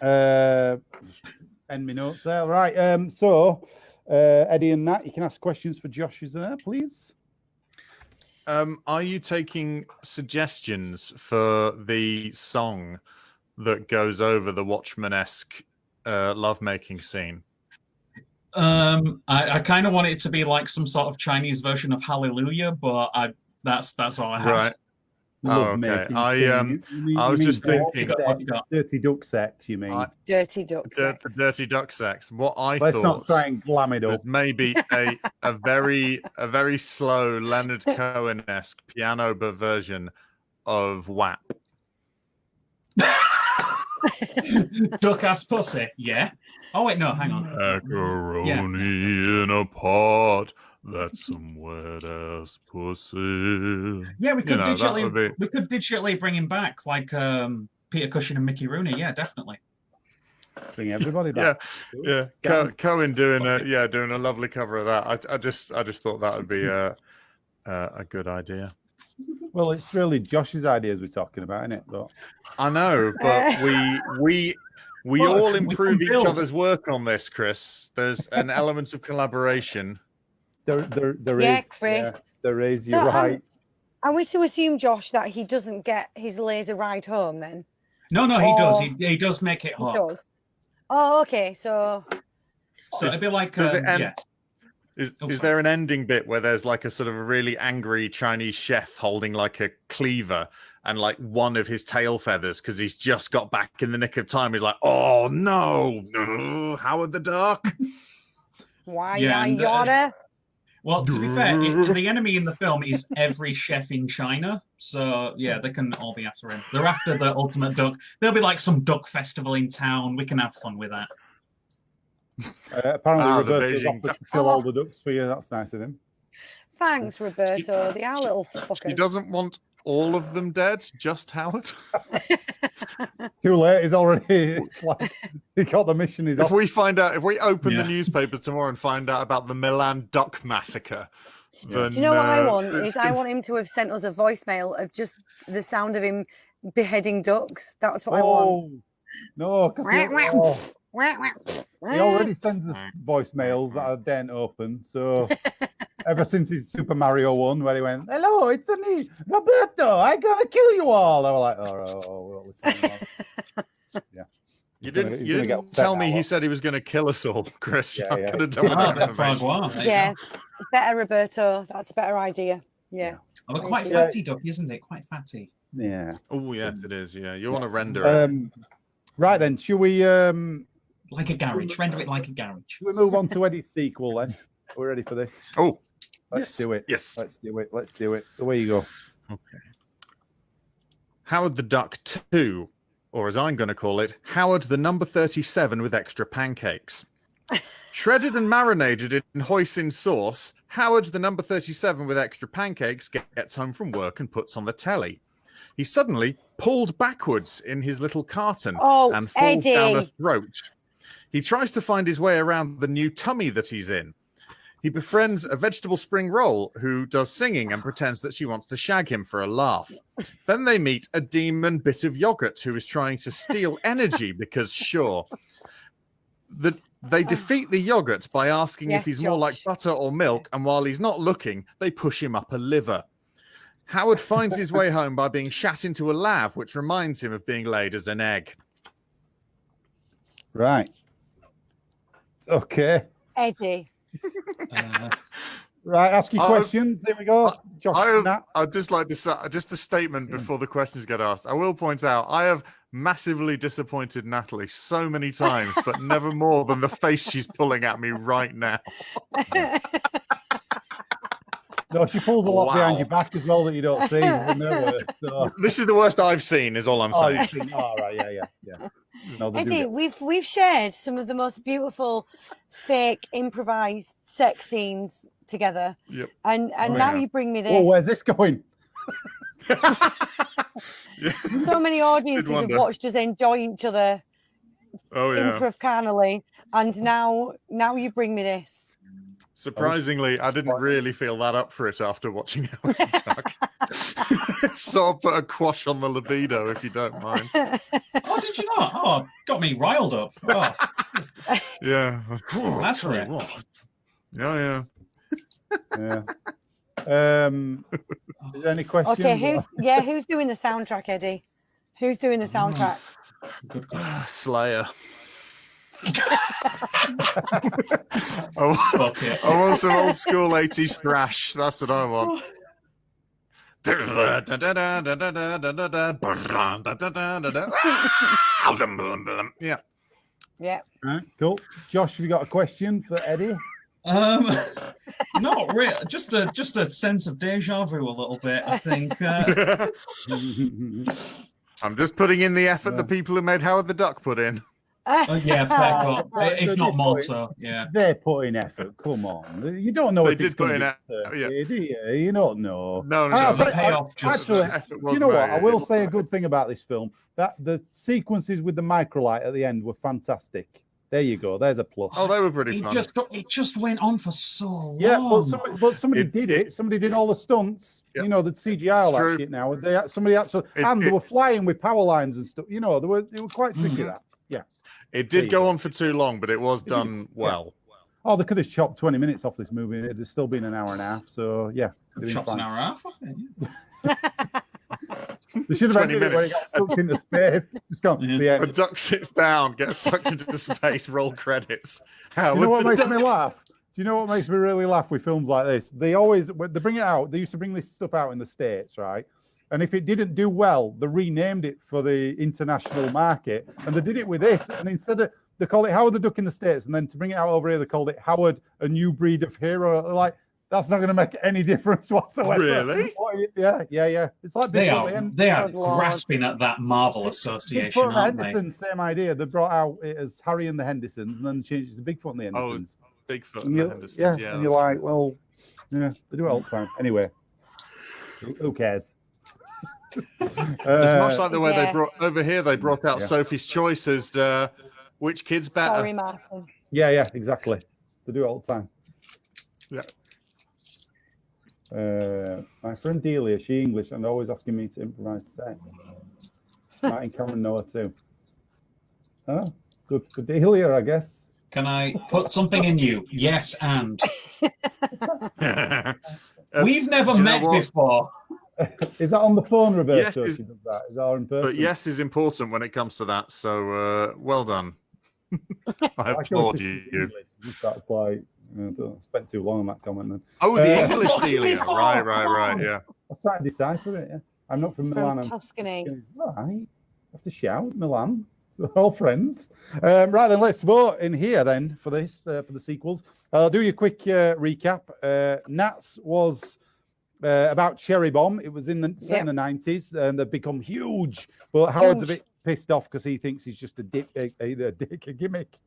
End my notes there. Right. Eddie and Nat, you can ask questions for Josh. Is there, please?
Are you taking suggestions for the song that goes over the Watchmen-esque lovemaking scene?
I kind of want it to be like some sort of Chinese version of Hallelujah, but that's all I have.
Right.
love
okay.
making
I was just thinking.
Dirty duck sex, you mean?
Dirty duck sex.
Dirty duck sex. What I
Let's
thought
not try and glam it
was
up.
maybe a very slow Leonard Cohen-esque piano version of WAP.
Duck ass pussy, yeah. Oh wait, no, hang on.
Macaroni in a pot. That's some wet ass pussy.
Yeah, we could
digitally.
We could digitally bring him back, like Peter Cushing and Mickey Rooney. Yeah, definitely.
Bring everybody back.
Yeah. Cohen doing a lovely cover of that. I just thought that would be a good idea.
Well, it's really Josh's ideas we're talking about, isn't it? But
I know, but we all improve each other's work on this, Chris. There's an element of collaboration.
There is.
Chris.
Yeah, there is. You're right.
Are we to assume, Josh, that he doesn't get his laser ride home then?
No, he does. He does make it home.
He does. Oh, okay. So
it'd be like
Is there an ending bit where there's like a sort of a really angry Chinese chef holding like a cleaver and like one of his tail feathers because he's just got back in the nick of time? He's like, oh no, Howard the Duck.
Why Yoda?
Well, to be fair, the enemy in the film is every chef in China. So, yeah, they can all be after him. They're after the ultimate duck. There'll be like some duck festival in town. We can have fun with that.
Apparently, Roberto's offered to kill all the ducks for you. That's nice of him.
Thanks, Roberto. They are little fuckers.
He doesn't want all of them dead, just Howard.
Too late. He's already. It's like he got the mission. If
we open the newspapers tomorrow and find out about the Milan duck massacre, then,
do you know what I want? I want him to have sent us a voicemail of just the sound of him beheading ducks. That's what I want.
No, because he already sends us voicemails that I didn't open. So ever since his Super Mario one, where he went, "Hello, it's me, Roberto. I'm gonna kill you all." I was like, "Oh, listen." Yeah.
You didn't tell me he said he was going to kill us all, Chris.
Yeah,
I could have done with that.
Yeah, better, Roberto. That's a better idea. Yeah.
Oh, quite fatty duck, isn't it? Quite fatty.
Yeah.
Oh, yes, it is. Yeah, you want to render it.
Right then, should we?
Like a garage. Render it like a garage.
Should we move on to Eddie's sequel then? We're ready for this.
Oh,
let's do it.
Yes,
let's do it. Let's do it. Away you go.
Okay. Howard the Duck 2, or as I'm going to call it, Howard the number 37 with extra pancakes. Shredded and marinated in hoisin sauce, Howard the number 37 with extra pancakes gets home from work and puts on the telly. He's suddenly pulled backwards in his little carton and falls down a throat. He tries to find his way around the new tummy that he's in. He befriends a vegetable spring roll who does singing and pretends that she wants to shag him for a laugh. Then they meet a demon bit of yogurt who is trying to steal energy because, sure. They defeat the yogurt by asking if he's more like butter or milk, and while he's not looking, they push him up a liver. Howard finds his way home by being shat into a lav, which reminds him of being laid as an egg.
Right. Okay.
Eddie.
Right, ask your questions. There we go. Josh,
I'd just like to say, just a statement before the questions get asked. I will point out, I have massively disappointed Natalie so many times, but never more than the face she's pulling at me right now.
No, she pulls a lot behind your back as well that you don't see. So.
This is the worst I've seen, is all I'm saying.
Oh, right, yeah. No,
Eddie, we've shared some of the most beautiful, fake, improvised sex scenes together.
Yep.
And now you bring me this.
Oh, where's this going?
So many audiences have watched us enjoy each other. Improv carnally, and now you bring me this.
Surprisingly, I didn't really feel that up for it after watching Howard the Duck. Sort of put a quash on the libido, if you don't mind.
Oh, did you not? Oh, got me riled up. Oh.
Yeah.
That's right.
Yeah.
Is there any questions?
Okay, who's doing the soundtrack, Eddie? Who's doing the soundtrack?
Good.
Slayer. I want some old school 80s thrash. That's what I want. Yeah.
Yeah.
Right, cool. Josh, have you got a question for Eddie?
Not really. Just a sense of deja vu a little bit. I think.
I'm just putting in the effort the people who made Howard the Duck put in.
Yeah, fair call. If not more, so yeah.
They're putting effort. Come on, you don't know
They
if
did
it's going
put
to
in
be 30, do you? You don't know.
No.
The payoff just.
Actually, do you know what? I will say a good thing about this film. That the sequences with the microlight at the end were fantastic. There you go. There's a plus.
Oh, they were pretty fun.
It just went on for so long.
Yeah, but somebody did it. Somebody did all the stunts.
Yep.
You know, the CGI all that shit now. Somebody actually, they were flying with power lines and stuff. You know, they were quite tricky. That. Yeah.
It did go on for too long, but it was done well.
Oh, they could have chopped 20 minutes off this movie. It'd have still been an hour and a half. So yeah,
chopped an hour and a half off it. Yeah.
They should have ended it when he got sucked into space. Just gone. The end.
The duck sits down, gets sucked into space, roll credits.
Do you know what makes me laugh? Do you know what makes me really laugh with films like this? They always, when they bring it out, they used to bring this stuff out in the States, right? And if it didn't do well, they renamed it for the international market. And they did it with this. And instead of, they call it Howard the Duck in the States. And then to bring it out over here, they called it Howard, a New Breed of Hero. Like, that's not going to make any difference whatsoever.
Really?
Yeah. It's like
they are grasping at that Marvel association,
Bigfoot and
aren't
the Hendersons, same idea. They brought out it as Harry and the Hendersons, and then changed it to Bigfoot and the Hendersons.
Oh, Bigfoot and the Hendersons.
Yeah, and you're like, well, yeah, they do it all the time. Anyway, who cares?
It's much like the way they brought over here. They brought out Sophie's Choice as which kid's better.
Sorry, Martin.
Yeah, exactly. They do it all the time.
Yeah.
My friend Delia, she English and always asking me to improvise set. Martin Cameron Noah too. Oh, good Delia, I guess.
Can I put something in you? Yes, and. We've never met before.
Is that on the phone, Roberto?
Yes,
does that? Is that in person?
But yes is important when it comes to that. So well done. I applaud you.
That's like. Don't spend too long on that comment then.
Oh, the English Delia. Right, yeah.
I'm trying to decipher it, yeah. I'm not from Milan.
From Tuscany.
All right. Have to shout, Milan. So all friends. Right, then let's vote in here then for this, for the sequels. I'll do you a quick recap. Nats was about Cherry Bomb. It was set in the 90s and they've become huge. But Howard's a bit pissed off because he thinks he's just a gimmick.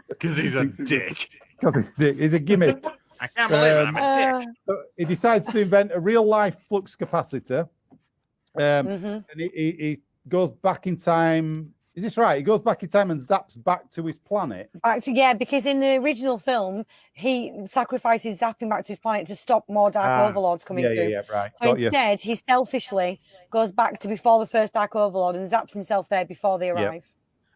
Because he's a dick.
He's a gimmick.
I can't believe it. I'm a dick.
So he decides to invent a real-life flux capacitor. And he goes back in time. Is this right? He goes back in time and zaps back to his planet.
Because in the original film, he sacrifices zapping back to his planet to stop more Dark Overlords coming through.
Yeah, right.
So instead, he selfishly goes back to before the first Dark Overlord and zaps himself there before they arrive.
Yep.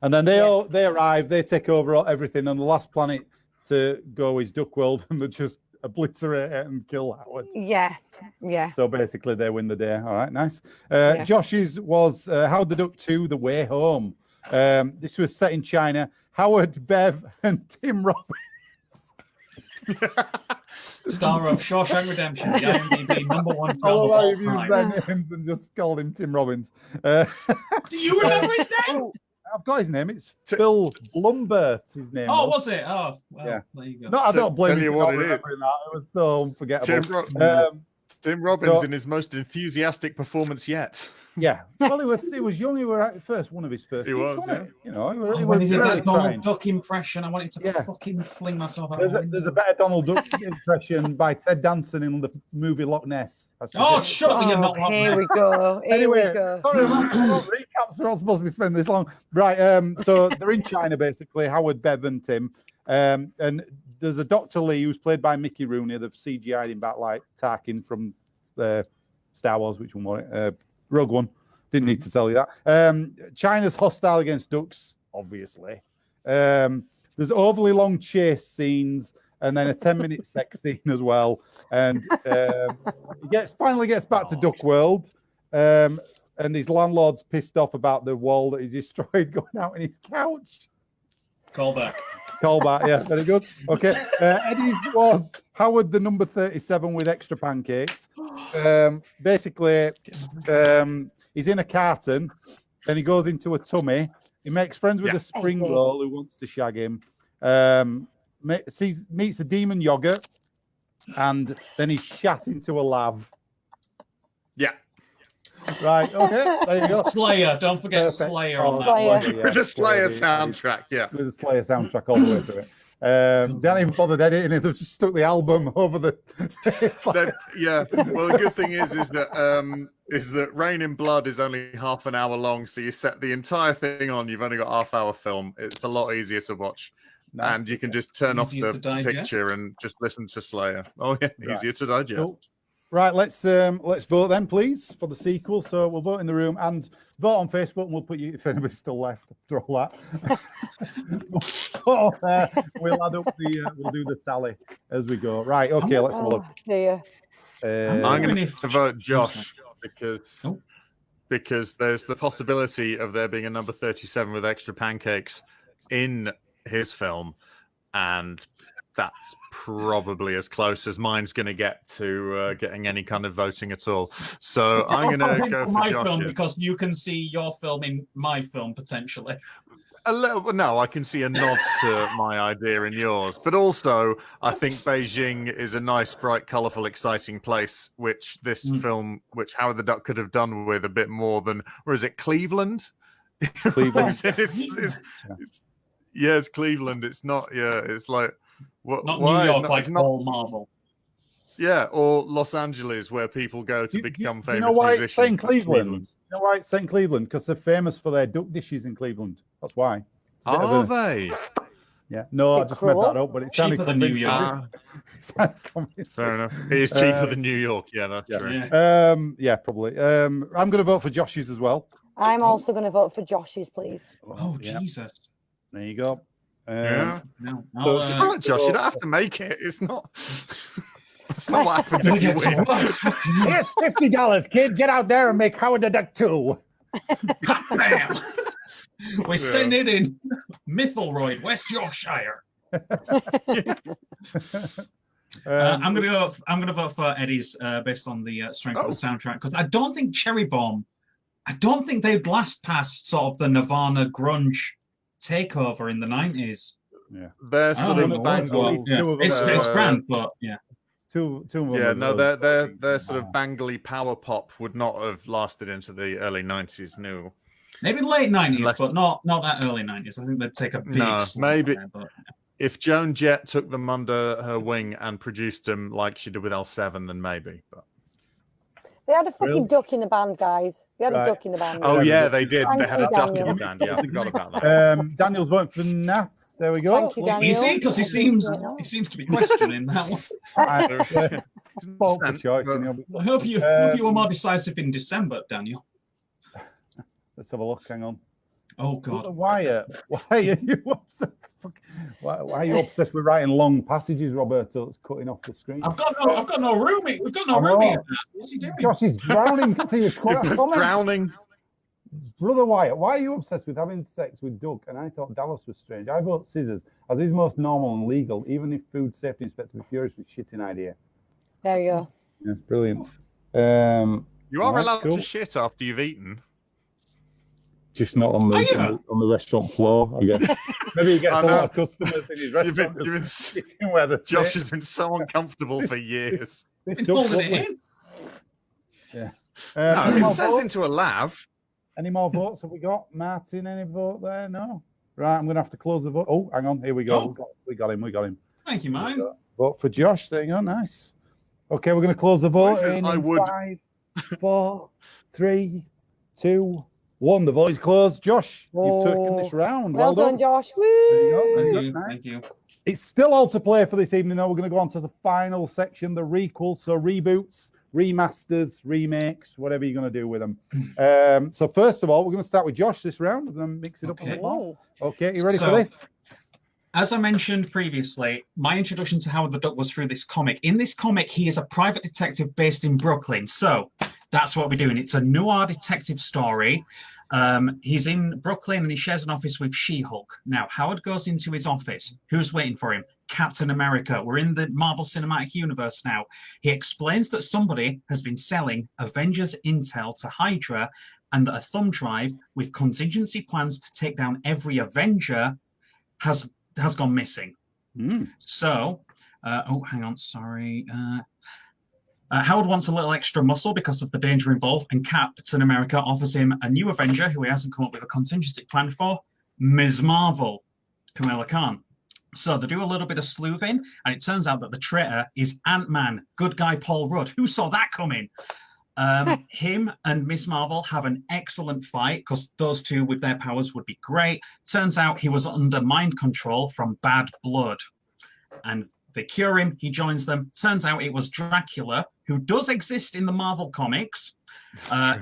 And then they arrive, they take over everything, and the last planet to go is Duckworld, and they just obliterate it and kill Howard.
Yeah.
So basically, they win the day. All right, nice. Josh's was Howard the Duck 2, The Way Home. This was set in China. Howard, Bev, and Tim Robbins.
Star of Shawshank Redemption, the IMDb #1 film of
all
all
used
time.
their names and just called him Tim Robbins.
Do you remember his name?
I've got his name. It's Phil Blumbert's his name.
Oh, was it? Oh, well, there you go.
No, I don't blame
tell you
you
what
for
it is.
That. It was so unforgettable.
Tim Robbins in his most enthusiastic performance yet.
Yeah. Well, he was young. He was at first, one of his first.
He was, yeah.
You know, he
when
was
he did
really
that Donald
trying.
Duck impression, I wanted to fucking fling myself out.
There's a better Donald Duck impression by Ted Danson in the movie Loch Ness.
Oh, shut up! You're not Loch Ness.
Here we go.
Anyway, sorry, recaps are not supposed to be spending this long. Right. So they're in China basically. Howard, Bev, and Tim. And there's a Dr. Lee who's played by Mickey Rooney. They've CGI'd him back like Tarkin from Star Wars. Which one was it? Rogue One. Didn't need to tell you that. China's hostile against ducks, obviously. There's overly long chase scenes and then a 10-minute sex scene as well. And he finally gets back to Duck World. And his landlord's pissed off about the wall that he destroyed going out in his couch.
Call back.
Callback, yeah, very good. Okay, Eddie's was Howard the number 37 with extra pancakes. Basically, he's in a carton, then he goes into a tummy. He makes friends with a spring roll who wants to shag him. Meets a demon yogurt, and then he's shat into a lav.
Yeah.
Right, okay, there you go.
Slayer, don't forget
Perfect.
Slayer on that
Slayer.
one.
With the Slayer soundtrack, yeah.
With the Slayer soundtrack all the way through it. They haven't even bothered editing it. They've just stuck the album over the.
Yeah. Well, the good thing is that Rain in Blood is only half an hour long, so you set the entire thing on. You've only got half-hour film. It's a lot easier to watch, and you can just turn off
Easier
the
to digest.
picture and just listen to Slayer. Oh yeah, easier to digest.
Cool. Right, let's vote then, please, for the sequel. So we'll vote in the room and vote on Facebook, and we'll put you if anybody's still left after all that. We'll add up we'll do the tally as we go. Right, okay, let's have a look.
Dear.
I'm going to vote Josh because there's the possibility of there being a number 37 with extra pancakes in his film, and that's probably as close as mine's going to get to getting any kind of voting at all. So I'm going to go for
my
Josh
film
here.
because you can see your film in my film potentially.
A little, no, I can see a nod to my idea in yours, but also I think Beijing is a nice, bright, colourful, exciting place, which this film, which Howard the Duck could have done with a bit more than, or is it Cleveland?
Cleveland.
It's Cleveland. It's not. Yeah, it's like
Not
why?
New York, like Paul Marvel.
Yeah, or Los Angeles, where people go to become famous.
You know why
musicians.
it's St. Cleveland? You know why it's St. Cleveland? Because they're famous for their duck dishes in Cleveland. That's why.
Are they?
Yeah. No, I just made that up, but it sounded
Cheaper than New
convincing.
York.
Fair enough. It is cheaper than New York. Yeah, that's true.
Yeah.
Yeah, probably. I'm going to vote for Josh's as well.
I'm also going to vote for Josh's, please.
Oh, Jesus.
There you go.
Yeah.
No,
Josh, you don't have to make it. It's not. That's not what happens if you win.
Here's $50, kid. Get out there and make Howard the Duck 2.
Bam! We're sending it in Mythelroyd, West Yorkshire. I'm gonna vote for Eddie's based on the strength of the soundtrack, because I don't think Cherry Bomb, I don't think they'd last past sort of the Nirvana grunge takeover in the 90s.
Yeah, they're sort of bangly.
It's grand, but yeah.
Two of them.
Yeah, no, their sort of bangly power pop would not have lasted into the early 90s. No,
maybe late 90s, but not that early 90s. I think they'd take a big
maybe
there, but, yeah.
If Joan Jett took them under her wing and produced them like she did with L7, then maybe. But
They had a fucking duck in the band, guys. They had a duck in the band.
Oh yeah, they did.
Thank
They had
you,
a duck in
Daniel.
the band. Yeah, I forgot about that.
Daniel's voting for Nat. There we go.
Thank you, Daniel.
Easy, because he seems to be questioning that one.
Fault for choice.
I hope you were more decisive in December, Daniel.
Let's have a look. Hang on.
Oh God.
Why are you obsessed? Why are you obsessed with writing long passages, Roberto? That's cutting off the screen.
I've got no roomie. We've got no roomie. What's he doing?
Josh is drowning because he was quite
Drowning.
Brother Wyatt, why are you obsessed with having sex with Doug? And I thought Dallas was strange. I vote scissors, as is most normal and legal, even if food safety inspector was furious with shitting idea.
There you go.
That's brilliant.
You are allowed to shit after you've eaten.
Just not on the restaurant floor, I guess. Maybe he gets a lot of customers in his restaurant.
Josh has been so uncomfortable for years.
This
holding it in.
Yeah.
It says into a lav.
Any more votes have we got? Martin, any vote there? No. Right, I'm going to have to close the vote. Oh, hang on. Here we go.
Oh.
We got him.
Thank you, man.
Vote for Josh. There you go. Nice. Okay, we're going to close the vote in 5, 4, 3, 2, 1. The vote is closed. Josh, you've taken this round.
Well done, Josh. Woo!
There you go.
Thank you.
It's still all to play for this evening, though. We're going to go on to the final section, the requel. So reboots, remasters, remakes, whatever you're going to do with them. So first of all, we're going to start with Josh this round and then mix it up a bit more. Okay, you ready for this?
As I mentioned previously, my introduction to Howard the Duck was through this comic. In this comic, he is a private detective based in Brooklyn. So That's what we're doing. It's a noir detective story. He's in Brooklyn and he shares an office with She-Hulk. Now, Howard goes into his office. Who's waiting for him? Captain America. We're in the Marvel Cinematic Universe now. He explains that somebody has been selling Avengers intel to Hydra and that a thumb drive with contingency plans to take down every Avenger has gone missing. So, hang on, sorry. Howard wants a little extra muscle because of the danger involved, and Captain America offers him a new Avenger who he hasn't come up with a contingency plan for, Ms. Marvel, Kamala Khan. So they do a little bit of sleuthing, and it turns out that the traitor is Ant-Man, good guy Paul Rudd. Who saw that coming? Him and Miss Marvel have an excellent fight because those two with their powers would be great. Turns out he was under mind control from bad blood. And they cure him, he joins them. Turns out it was Dracula, who does exist in the Marvel comics,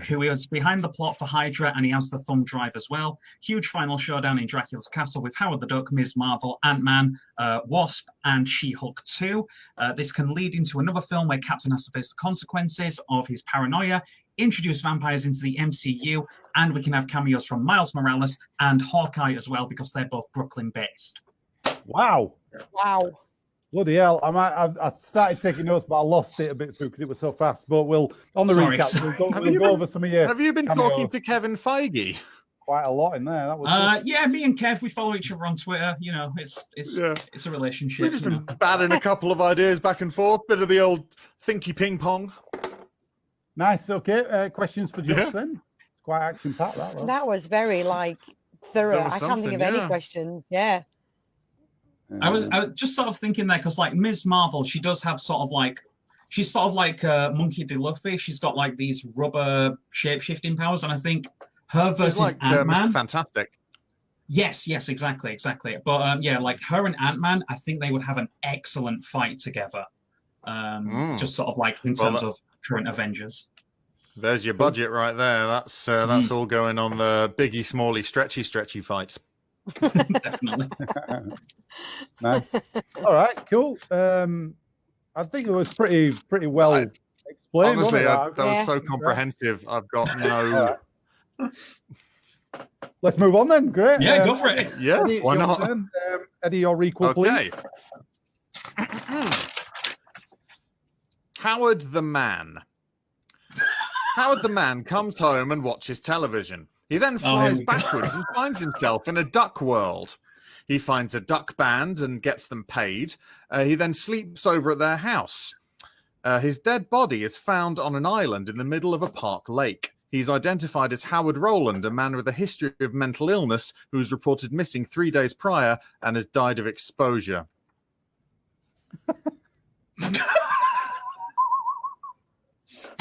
who is behind the plot for Hydra, and he has the thumb drive as well. Huge final showdown in Dracula's castle with Howard the Duck, Ms. Marvel, Ant-Man, Wasp, and She-Hulk 2. This can lead into another film where Captain has to face the consequences of his paranoia, introduce vampires into the MCU, and we can have cameos from Miles Morales and Hawkeye as well, because they're both Brooklyn-based.
Wow. Bloody hell! I started taking notes, but I lost it a bit through because it was so fast. But we'll recap. We'll go over some of your.
Have you been
cameos.
talking to Kevin Feige?
Quite a lot in there. That was.
Yeah, me and Kev, we follow each other on Twitter. You know, it's a relationship.
We've just been batting a couple of ideas back and forth. Bit of the old thinky ping pong.
Nice. Okay. Questions for Josh then. Quite action packed that was.
That was very thorough. I can't think of any questions. Yeah.
I was just sort of thinking there because Ms. Marvel, she does have she's sort of like Monkey D. Luffy. She's got these rubber shape-shifting powers, and I think her versus Ant-Man.
Fantastic.
Yes, exactly. But her and Ant-Man, I think they would have an excellent fight together. Just sort of in terms of current Avengers.
There's your budget right there. That's all going on the Biggie Smalley stretchy fight.
Definitely.
Nice. All right, cool. I think it was pretty well explained.
Honestly, that was so comprehensive. I've got no.
Let's move on then. Great.
Yeah, go for it.
Yeah,
Eddie,
why not?
Eddie, your Requel, please.
Howard the Man. Howard the Man comes home and watches television. He then flies backwards and finds himself in a duck world. He finds a duck band and gets them paid. He then sleeps over at their house. His dead body is found on an island in the middle of a park lake. He's identified as Howard Rowland, a man with a history of mental illness who was reported missing 3 days prior and has died of exposure.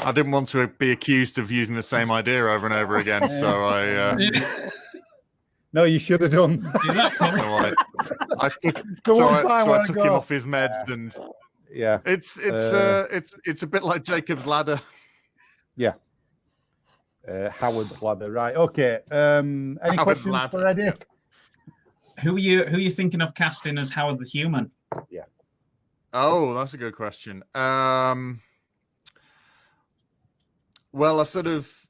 I didn't want to be accused of using the same idea over and over again, so I...
No, you should have done.
I took him off his meds, and
yeah,
it's a bit like Jacob's Ladder.
Yeah, Howard's Ladder, right? Okay. Any
Howard
questions
Ladder.
for Eddie?
Who are you thinking of casting as Howard the Human?
Yeah.
Oh, that's a good question. Well,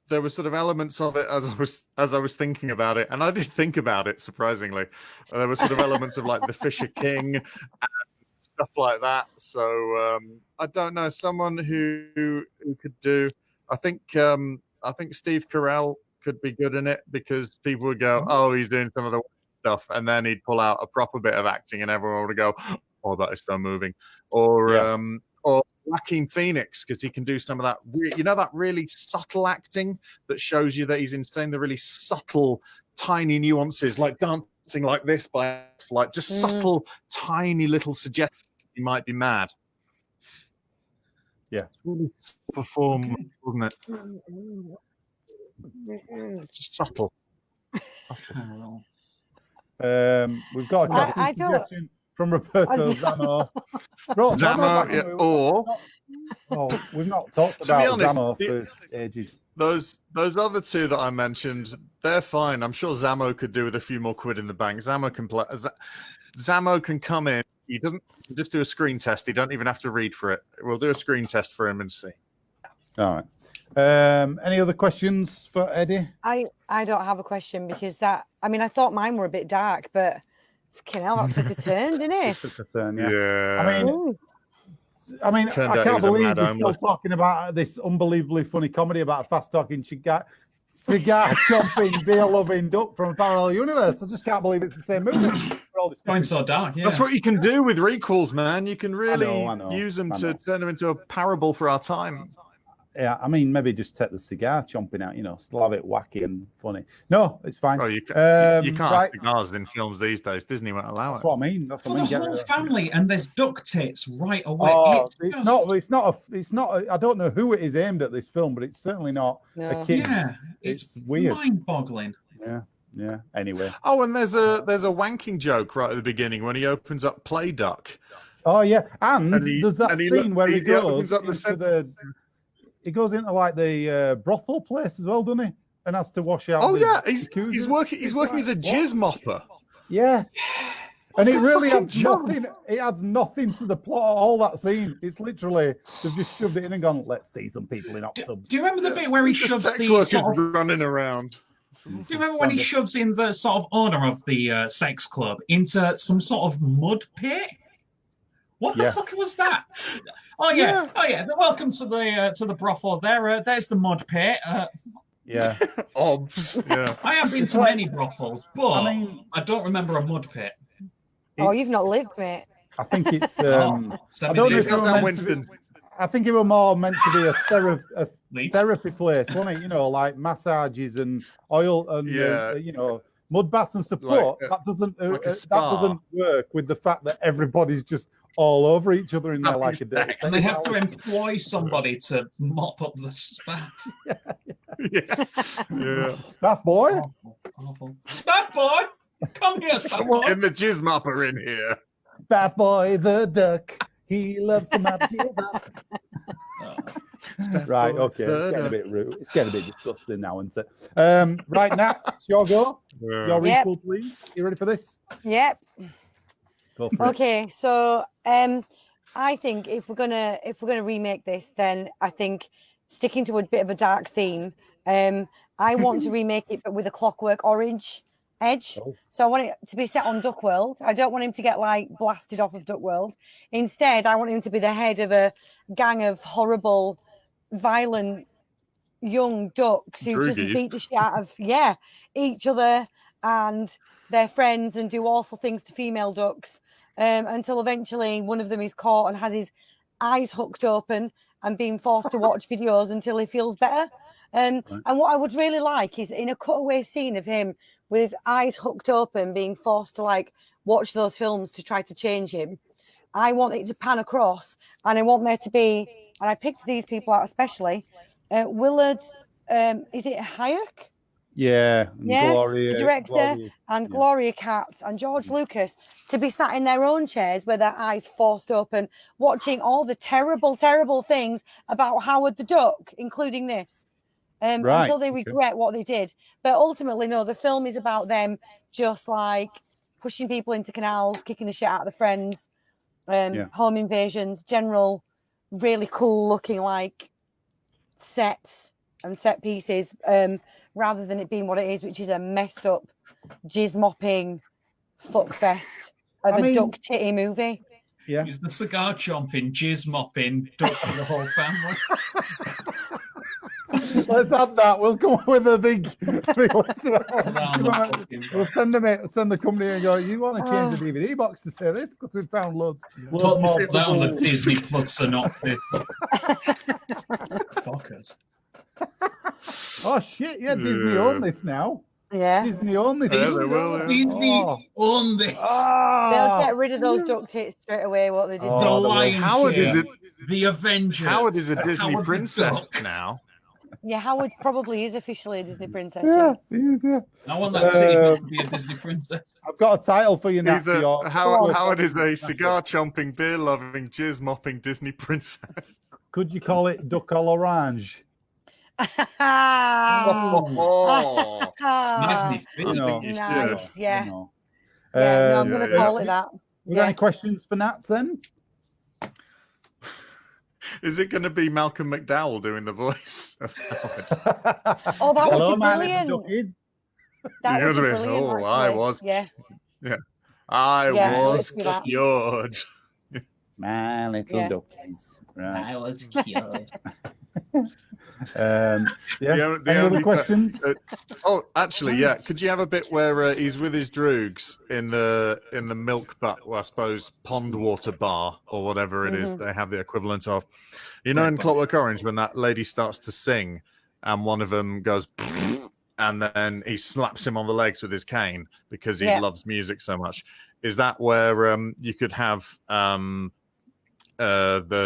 there were sort of elements of it as I was thinking about it, and I did think about it. Surprisingly, there were sort of elements of the Fisher King and stuff like that. So I don't know, someone who could do. I think Steve Carell could be good in it because people would go, "Oh, he's doing some of the stuff," and then he'd pull out a proper bit of acting, and everyone would go, "Oh, that is so moving," or Joaquin Phoenix, because he can do some of that, that really subtle acting that shows you that he's insane, the really subtle, tiny nuances, like dancing like this just subtle, tiny little suggestions he might be mad.
Yeah.
Really perform, wasn't it? Just subtle.
We've got a suggestion from Roberto Zano. We've not talked about Zamo for ages.
Those other two that I mentioned, they're fine. I'm sure Zamo could do with a few more quid in the bank. Zamo can come in. He doesn't just do a screen test. He don't even have to read for it. We'll do a screen test for him and see.
All right. Any other questions for Eddie?
I don't have a question because I thought mine were a bit dark, but fucking hell, that took a turn, didn't it?
Took a turn, yeah.
Yeah.
I mean,
Turned
I
out he
can't
was a
believe
mad
we're still
homeless.
talking about this unbelievably funny comedy about a fast-talking cigar chomping, beer-loving duck from a parallel universe. I just can't believe it's the same movie.
Going so dark, yeah.
That's what you can do with requels, man. You can really
I know,
use them to turn them into a parable for our time.
Yeah, I mean, maybe just take the cigar chomping out, still have it wacky and funny. No, it's fine.
Oh, you can't have cigars in films these days. Disney won't allow
That's
it.
what I mean. That's
For
what I
the
mean.
whole family, and there's duck tits right away.
Oh, it's not. I don't know who it is aimed at, this film, but it's certainly not a kid.
Yeah, it's
weird,
mind-boggling.
Yeah. Anyway.
Oh, and there's a wanking joke right at the beginning when he opens up Play Duck.
Oh yeah, and there's that scene where he goes he goes into like the brothel place as well, doesn't he? And has to wash out.
Oh yeah, he's working as a jizz mopper.
Yeah. And it really adds nothing. It adds nothing to the plot. All that scene, it's literally they've just shoved it in and gone. Let's see some people in hot tubs.
Do you remember the bit where he shoves the
sort of running around?
Do you remember when he shoves in the sort of owner of the sex club into some sort of mud pit? What the fuck was that? Oh yeah. Welcome to the brothel. There's the mud pit.
Yeah.
Obs. Yeah.
I have been to many brothels, but I don't remember a mud pit.
Oh, you've not lived, mate.
I think it's.
I
don't know if it was meant to be, I think it was more meant to be a therapy place, wasn't it? Like massages and oil and mud baths and support. That doesn't work with the fact that everybody's just all over each other in there like a dirty.
And they have to employ somebody to mop up the spaff.
Yeah.
Spaff boy.
Awful. Spaff boy, come here, spaff boy.
Get the jizz mopper in here.
Spaff boy, the duck. He loves to mop jizz up. Right, okay. It's getting a bit rude. It's getting a bit disgusting now, isn't it? Right, Nat, it's your go. Your recall, please. You ready for this?
Yep.
Go for it.
Okay, so I think if we're gonna remake this, then I think sticking to a bit of a dark theme, I want to remake it but with a Clockwork Orange edge. So I want it to be set on Duck World. I don't want him to get like blasted off of Duck World. Instead, I want him to be the head of a gang of horrible, violent young ducks who just beat the shit out of each other and their friends and do awful things to female ducks until eventually one of them is caught and has his eyes hooked open and being forced to watch videos until he feels better. And what I would really like is in a cutaway scene of him with his eyes hooked open, being forced to like watch those films to try to change him. I want it to pan across, and I want there to be, and I picked these people out especially, Willard, is it Hayek?
Yeah, Gloria,
the director, and Gloria Katz and George Lucas to be sat in their own chairs with their eyes forced open, watching all the terrible, terrible things about Howard the Duck, including this. Until they regret what they did. But ultimately, no, the film is about them just like pushing people into canals, kicking the shit out of the friends, home invasions, general, really cool looking like sets and set pieces, rather than it being what it is, which is a messed up, jizz mopping fuck fest of a duck titty movie.
Yeah.
He's the cigar chomping, jizz mopping duck for the whole family.
Let's add that. We'll come up with a big we'll send the company and go, you want to change the DVD box to say this? Because we've found loads
Put
more.
that on the Disney Plus synopsis. Fuckers.
Oh shit, Disney own this now.
Yeah.
Disney own this.
Disney own this.
They'll get rid of those duck tits straight away, what they did.
The Lion
Howard
King,
is it?
The Avengers.
Howard is a Disney
Howard
princess now.
Yeah, Howard probably is officially a Disney princess.
Yeah, he is, yeah.
I want that to be a Disney princess.
I've got a title for you now.
Howard is a cigar chomping, beer loving, jizz mopping Disney princess.
Could you call it Duck à l'Orange?
Nice, yeah. No, I'm going to call it that.
Any questions for Nats then?
Is it going to be Malcolm McDowell doing the voice of Howard?
Oh, that
Hello,
would be
my
brilliant.
little duckies.
That
You're
would be
gonna be,
brilliant.
"Oh,
actually.
I was,
Yeah.
I
Yeah,
was
let's do that.
cured."
My little
Yeah.
duckies. Right.
I was cured.
Yeah.
The
Any other
only-
questions?
Oh, actually, yeah. Could you have a bit where he's with his droogs in the milk butt, well, I suppose pond water bar or whatever it is they have the equivalent of? You know, in Clockwork Orange, when that lady starts to sing and one of them goes, and then he slaps him on the legs with his cane because he loves music so much. Is that where you could have the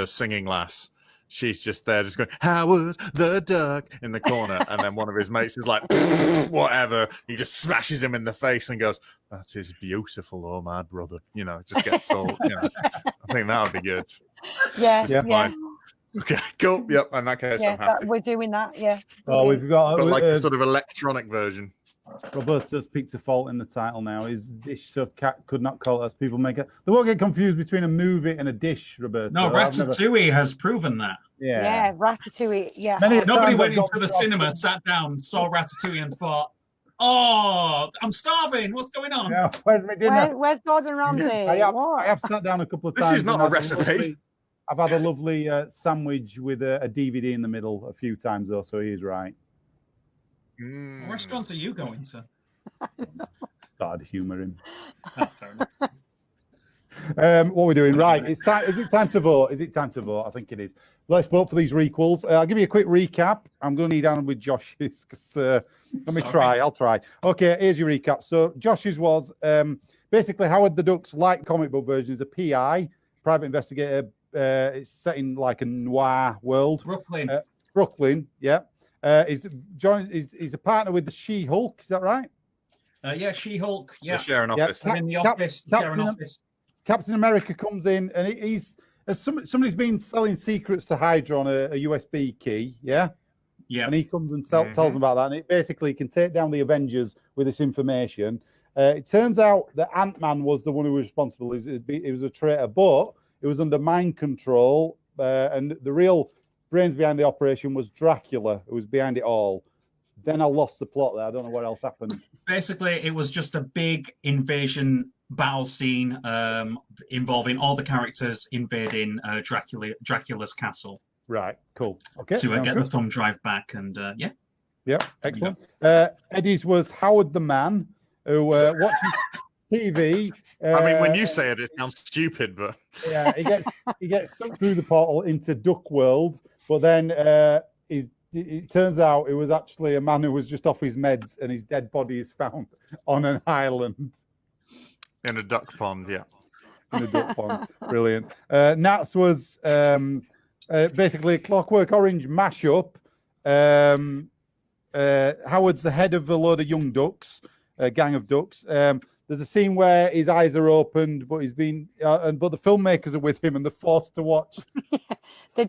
singing lass? She's just there, just going, Howard the Duck in the corner. And then one of his mates is like, whatever. He just smashes him in the face and goes, that is beautiful, oh, my brother. You know, it just gets so, you know, I think that would be good.
Yeah.
Okay, cool. Yep, in that case, I'm happy.
We're doing that. Yeah.
Oh, we've got
But like a sort of electronic version.
Roberto's picked a fault in the title now. His dish so cat could not call it as people make it. They won't get confused between a movie and a dish, Roberto.
No, Ratatouille has proven that.
Yeah, Ratatouille. Yeah.
Nobody went into the cinema, sat down, saw Ratatouille, and thought, "Oh, I'm starving. What's going on?"
Yeah, where's my dinner?
Where's Gordon Ramsay?
I have sat down a couple of times.
This is not a recipe.
I've had a lovely sandwich with a DVD in the middle a few times, though, so he's right.
What restaurants are you going to?
Started to humour him.
Oh, fair enough.
What are we doing? Right. It's time. Is it time to vote? Is it time to vote? I think it is. Let's vote for these requels. I'll give you a quick recap. I'm going to need Anna with Josh's because let me try. I'll try. Okay, here's your recap. So Josh's was basically Howard the Duck's light comic book version is a PI, private investigator. It's set in like a noir world. Brooklyn, yeah. He's a partner with the She-Hulk. Is that right?
Yeah, She-Hulk. Yeah,
they share an office.
I'm in the office. Share an office.
Captain America comes in, and he's somebody's been selling secrets to Hydra on a USB key. Yeah.
Yeah.
And he comes and tells them about that, and it basically can take down the Avengers with this information. It turns out that Ant-Man was the one who was responsible. He was a traitor, but it was under mind control, and the real brains behind the operation was Dracula, who was behind it all. Then I lost the plot there. I don't know what else happened.
Basically, it was just a big invasion battle scene involving all the characters invading Dracula's castle.
Right, cool. Okay.
To get the thumb drive back, and yeah.
Yep, excellent. Eddie's was Howard the Man, who watches TV.
I mean, when you say it, it sounds stupid, but
yeah, he gets sucked through the portal into Duck World, but then it turns out it was actually a man who was just off his meds, and his dead body is found on an island
in a duck pond. Yeah,
in a duck pond. Brilliant. Nats was basically a Clockwork Orange mashup. Howard's the head of a load of young ducks, a gang of ducks. There's a scene where his eyes are opened, but he's been, but the filmmakers are with him, and they're forced to watch
the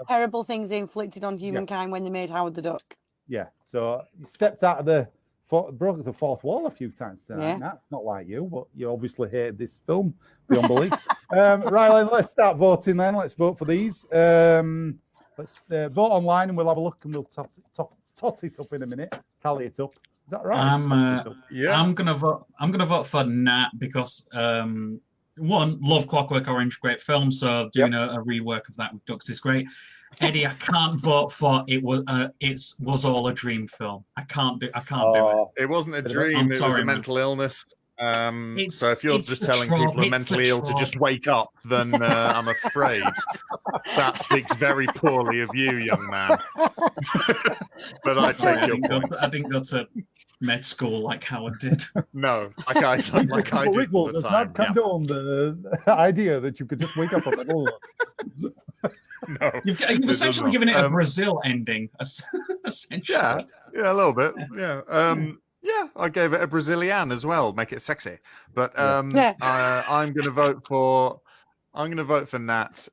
terrible things they inflicted on humankind when they made Howard the Duck.
Yeah, so he stepped out of broke the fourth wall a few times tonight. Yeah. That's not like you, but you obviously hated this film beyond belief. Right, then, let's start voting. Then let's vote for these. Let's vote online, and we'll have a look, and we'll tot it up in a minute. Tally it up. Is that right?
I'm gonna vote for Nat because one, love Clockwork Orange, great film. So doing a rework of that with Ducks is great. Eddie, I can't vote for it. Was all a dream film. I can't do it.
It wasn't a dream. It was a mental illness. So if you're just telling people who are mentally ill to just wake up, then I'm afraid that speaks very poorly of you, young man. But I take your point.
I didn't go to med school like Howard did.
No, like I did at the time.
Condone the idea that you could just wake up on the
No,
you've essentially given it a Brazil ending. Essentially,
yeah, a little bit. Yeah. Yeah, I gave it a Brazilian as well, make it sexy. But I'm going to vote for Nat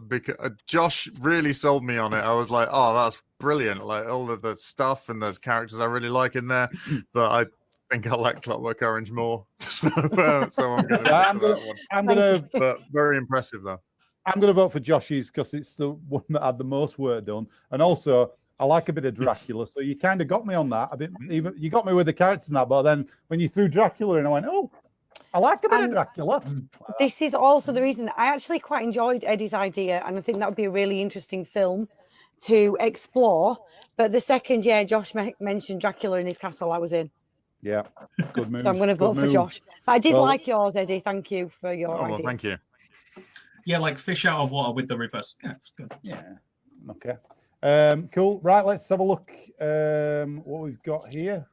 because Josh really sold me on it. I was like, oh, that's brilliant! Like all of the stuff and those characters I really like in there. But I think I like Clockwork Orange more, so I'm going to vote for that one. But very impressive though.
I'm going to vote for Josh's because it's the one that had the most work done, and also I like a bit of Dracula, so you kind of got me on that. A bit, even you got me with the characters and that, but then when you threw Dracula in, I went, oh, I like a bit of Dracula.
This is also the reason I actually quite enjoyed Eddie's idea, and I think that would be a really interesting film to explore. But the second Josh mentioned Dracula in his castle, I was in.
Yeah, good move.
So I'm going to vote for Josh. But I did like yours, Eddie. Thank you for your ideas.
Well, thank you.
Yeah, like fish out of water with the reverse. Yeah, it's good.
Yeah. Okay. Cool. Right, let's have a look. What we've got here.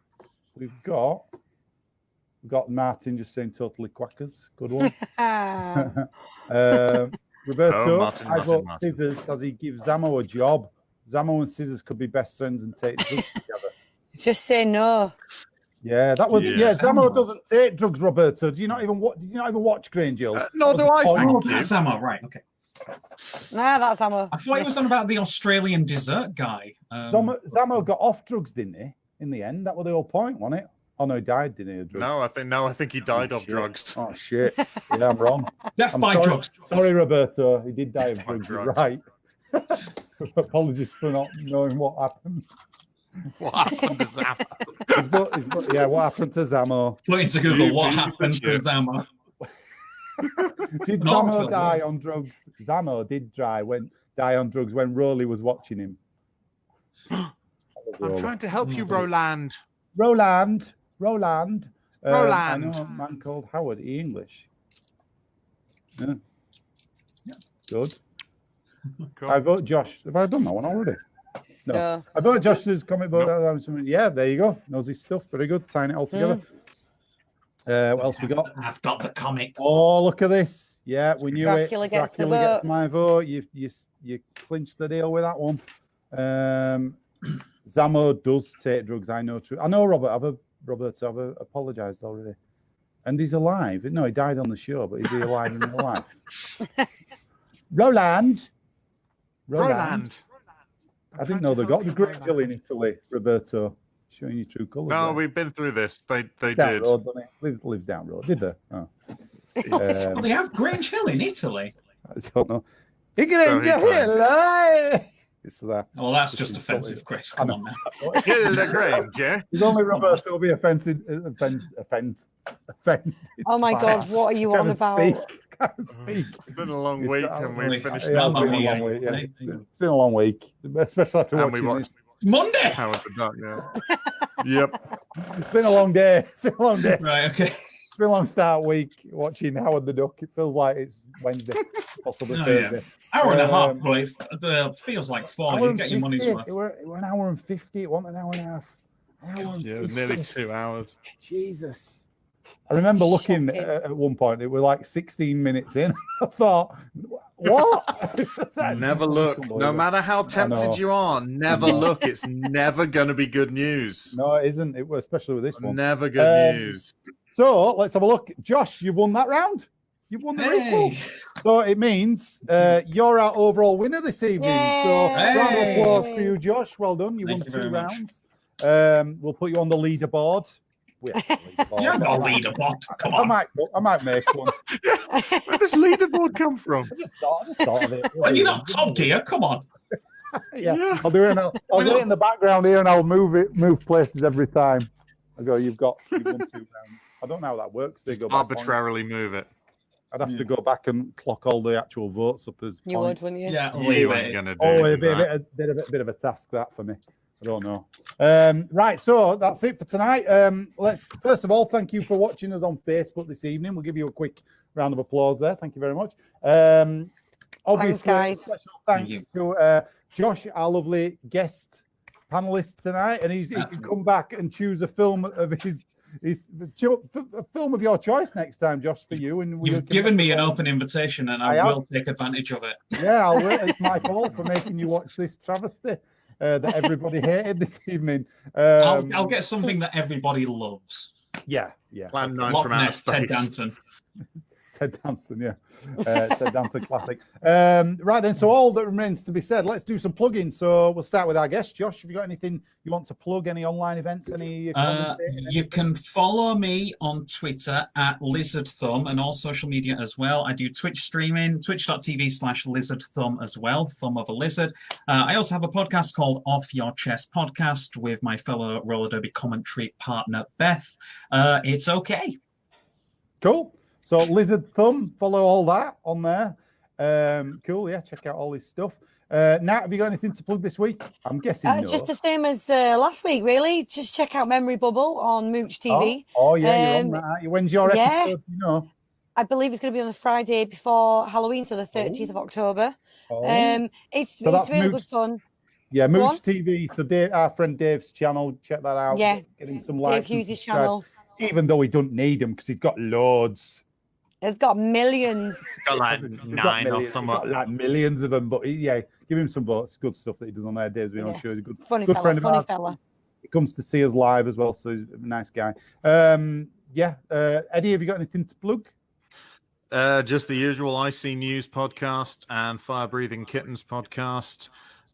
We've got Martin just saying totally quackers. Good one. Roberto, I vote Scissors as he gives Zamo a job. Zamo and Scissors could be best friends and take drugs together.
Just say no.
Yeah, that was Zamo doesn't take drugs, Roberto. Did you not even watch Grange Hill?
No, do I?
Oh, that's Zamo, right? Okay.
Nah, that's Zamo.
I thought he was on about the Australian dessert guy.
Zamo got off drugs, didn't he? In the end, that was the whole point, wasn't it? Oh no, he died, didn't he? Of drugs?
I think he died of drugs.
Oh shit! Yeah, I'm wrong.
Death by drugs.
Sorry, Roberto. He did die of drugs. You're right. Apologies for not knowing what happened.
What happened to Zamo?
What happened to Zamo?
Put into Google what happened to Zamo.
Did Zamo die on drugs? Zamo did die on drugs when Rowley was watching him.
I'm trying to help you, Roland.
Roland. I know a man called Howard. He English. Yeah. Good. Cool. I vote Josh. Have I done that one already? No. I vote Josh's comic book. Yeah, there you go. Knows his stuff. Very good. Sign it all together. What else we got?
I've got the comics.
Oh, look at this. Yeah, we knew
Dracula
it. Dracula gets my vote. You clinched the deal with that one. Zamo does take drugs. I know. True. I know. Robert, I've apologized already. And he's alive. No, he died on the show, but is he alive in real life? Roland. I didn't know they got the Great Hill in Italy, Roberto. Showing you true colours.
No,
there.
we've been through this. They
down
did.
Road, lives down road, did they? Oh.
They have Grange Hill in Italy.
I don't know. Grange Hill. It's that.
Well, that's just offensive, Chris. Come on now.
Hill the Grange, yeah?
There's only Roberto will be offended.
Oh my God, what are you on about?
It's been a long week and we finished.
It's been a long week, especially after watching this.
Monday.
Howard the Duck, yeah. Yep.
It's been a long day.
Right, okay.
It's been a long start week watching Howard the Duck. It feels like it's Wednesday, possibly Thursday.
Yeah. Hour and a half, but it feels like 4. You get your money's worth.
It were an hour and 50. It wasn't an hour and a half.
Yeah, it was nearly 2 hours.
Jesus. I remember looking at one point, it was like 16 minutes in. I thought, what?
Never look. No matter how tempted you are, never look. It's never going to be good news.
No, it isn't. It was, especially with this one.
Never good news.
So let's have a look. Josh, you've won that round. You've won the Requel. So it means you're our overall winner this evening.
Yay.
So round of applause for you, Josh. Well done. You won 2 rounds. We'll put you on the leaderboard.
You're not a leaderboard. Come on.
I might make one.
Where does leaderboard come from?
I just thought of it.
Are you not Top Gear? Come on.
Yeah. I'll do it. I'll do it in the background here, and I'll move places every time. I go. You've won 2 rounds. I don't know how that works. They go back
arbitrarily move it.
I'd have to go back and clock all the actual votes up as
you
points.
would, wouldn't you?
Yeah,
you ain't gonna do
a bit of a task that for me. I don't know. Right, so that's it for tonight. Let's first of all thank you for watching us on Facebook this evening. We'll give you a quick round of applause there. Thank you very much. Obviously,
thanks, guys.
Special thanks to Josh, our lovely guest panelist tonight, and he can come back and choose a film of his a film of your choice next time, Josh, for you. And
you've given me an open invitation, and I will take advantage of it.
Yeah, it's my fault for making you watch this travesty that everybody hated this evening.
I'll get something that everybody loves.
Yeah.
Plan 9
Loch
from outer
Ness,
space.
Ted Danson.
Ted Danson, yeah. Ted Danson classic. Right then, so all that remains to be said, let's do some plugging. So we'll start with our guest. Josh, have you got anything you want to plug? Any online events? Any
you can follow me on Twitter at Lizard Thumb and all social media as well. I do Twitch streaming, twitch.tv/Lizard Thumb as well, Thumb of a Lizard. I also have a podcast called Off Your Chest Podcast with my fellow roller derby commentary partner, Beth. It's okay.
Cool. So Lizard Thumb, follow all that on there. Cool, yeah, check out all his stuff. Nat, have you got anything to plug this week? I'm guessing no.
Just the same as last week, really. Just check out Memory Bubble on Mooch TV.
Oh yeah, you're on that, aren't you? When's your episode? You know?
I believe it's going to be on the Friday before Halloween, so the 30th of October. It's really good fun.
Yeah, Mooch TV. So Dave, our friend Dave's channel, check that out.
Yeah,
get him some likes.
Dave Hughes' channel.
Even though he doesn't need them because he's got loads.
It's got millions.
He's got like 9 or something.
Like millions of them. But yeah, give him some votes. Good stuff that he does on there. Dave's been on show. He's a good
funny
friend of ours.
Fella.
He comes to see us live as well, so he's a nice guy. Eddie, have you got anything to plug?
Just the usual IC News podcast and Fire Breathing Kittens podcast.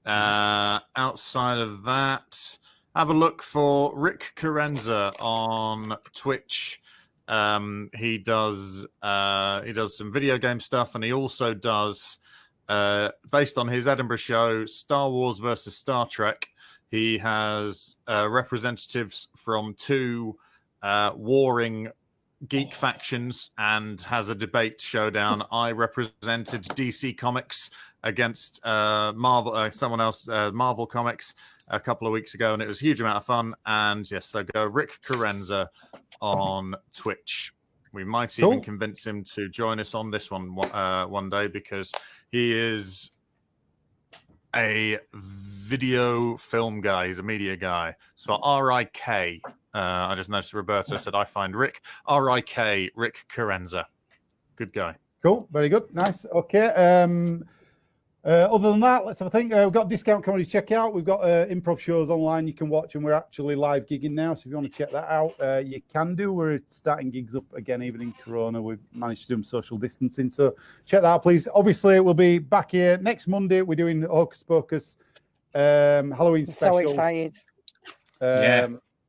Outside of that, have a look for Rick Carenza on Twitch. He does some video game stuff, and he also does, based on his Edinburgh show, Star Wars versus Star Trek. He has representatives from 2 warring geek factions and has a debate showdown. I represented DC Comics against Marvel, someone else, Marvel Comics, a couple of weeks ago, and it was a huge amount of fun. And yes, so go Rick Carenza on Twitch. We might even convince him to join us on this one day, because he is a video film guy. He's a media guy. So R-I-K. I just noticed Roberto said I find Rick. R-I-K, Rick Carenza. Good guy.
Cool. Very good. Nice. Okay. Other than that, let's have a think. We've got Discount Comedy Checkout. We've got improv shows online you can watch, and we're actually live gigging now. So if you want to check that out, you can do. We're starting gigs up again, even in Corona. We've managed to do social distancing. So check that out, please. Obviously, we'll be back here next Monday. We're doing Hocus Pocus Halloween special.
So excited.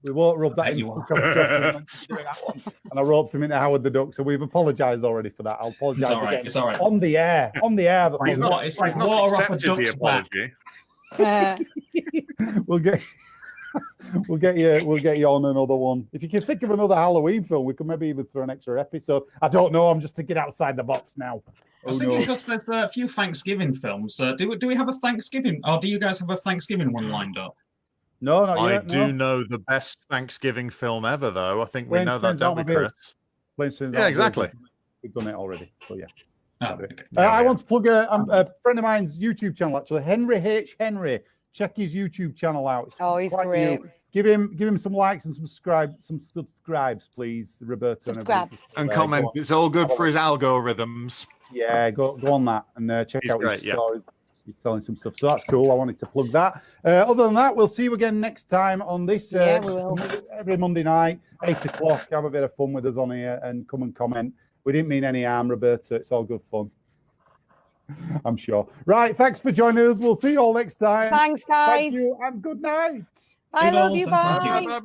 We won't rub that in. And I roped him into Howard the Duck, so we've apologised already for that. I'll apologise again.
It's all right.
On the air.
It's like water off a duck's back.
We'll get you on another one. If you can think of another Halloween film, we could maybe even throw an extra episode. I don't know. I'm just thinking outside the box now.
I was thinking, because there's a few Thanksgiving films. Do we have a Thanksgiving? Or do you guys have a Thanksgiving one lined up?
No, not yet.
I do know the best Thanksgiving film ever, though. I think we know that, don't we, Chris? Yeah, exactly.
We've done it already. So yeah.
Okay.
I want to plug a friend of mine's YouTube channel, actually, Henry H. Henry. Check his YouTube channel out.
He's great.
New. Give him some likes and some subscribes, please, Roberto.
And comment. It's all good for his algorithms.
Yeah, go on that and check out his stories. He's selling some stuff, so that's cool. I wanted to plug that. Other than that, we'll see you again next time on this.
We will.
Every Monday night, 8 o'clock. Have a bit of fun with us on here and come and comment. We didn't mean any harm, Roberta. It's all good fun. I'm sure. Right, thanks for joining us. We'll see you all next time.
Thanks, guys.
Thank you, and good night.
I love you. Bye.
Bye.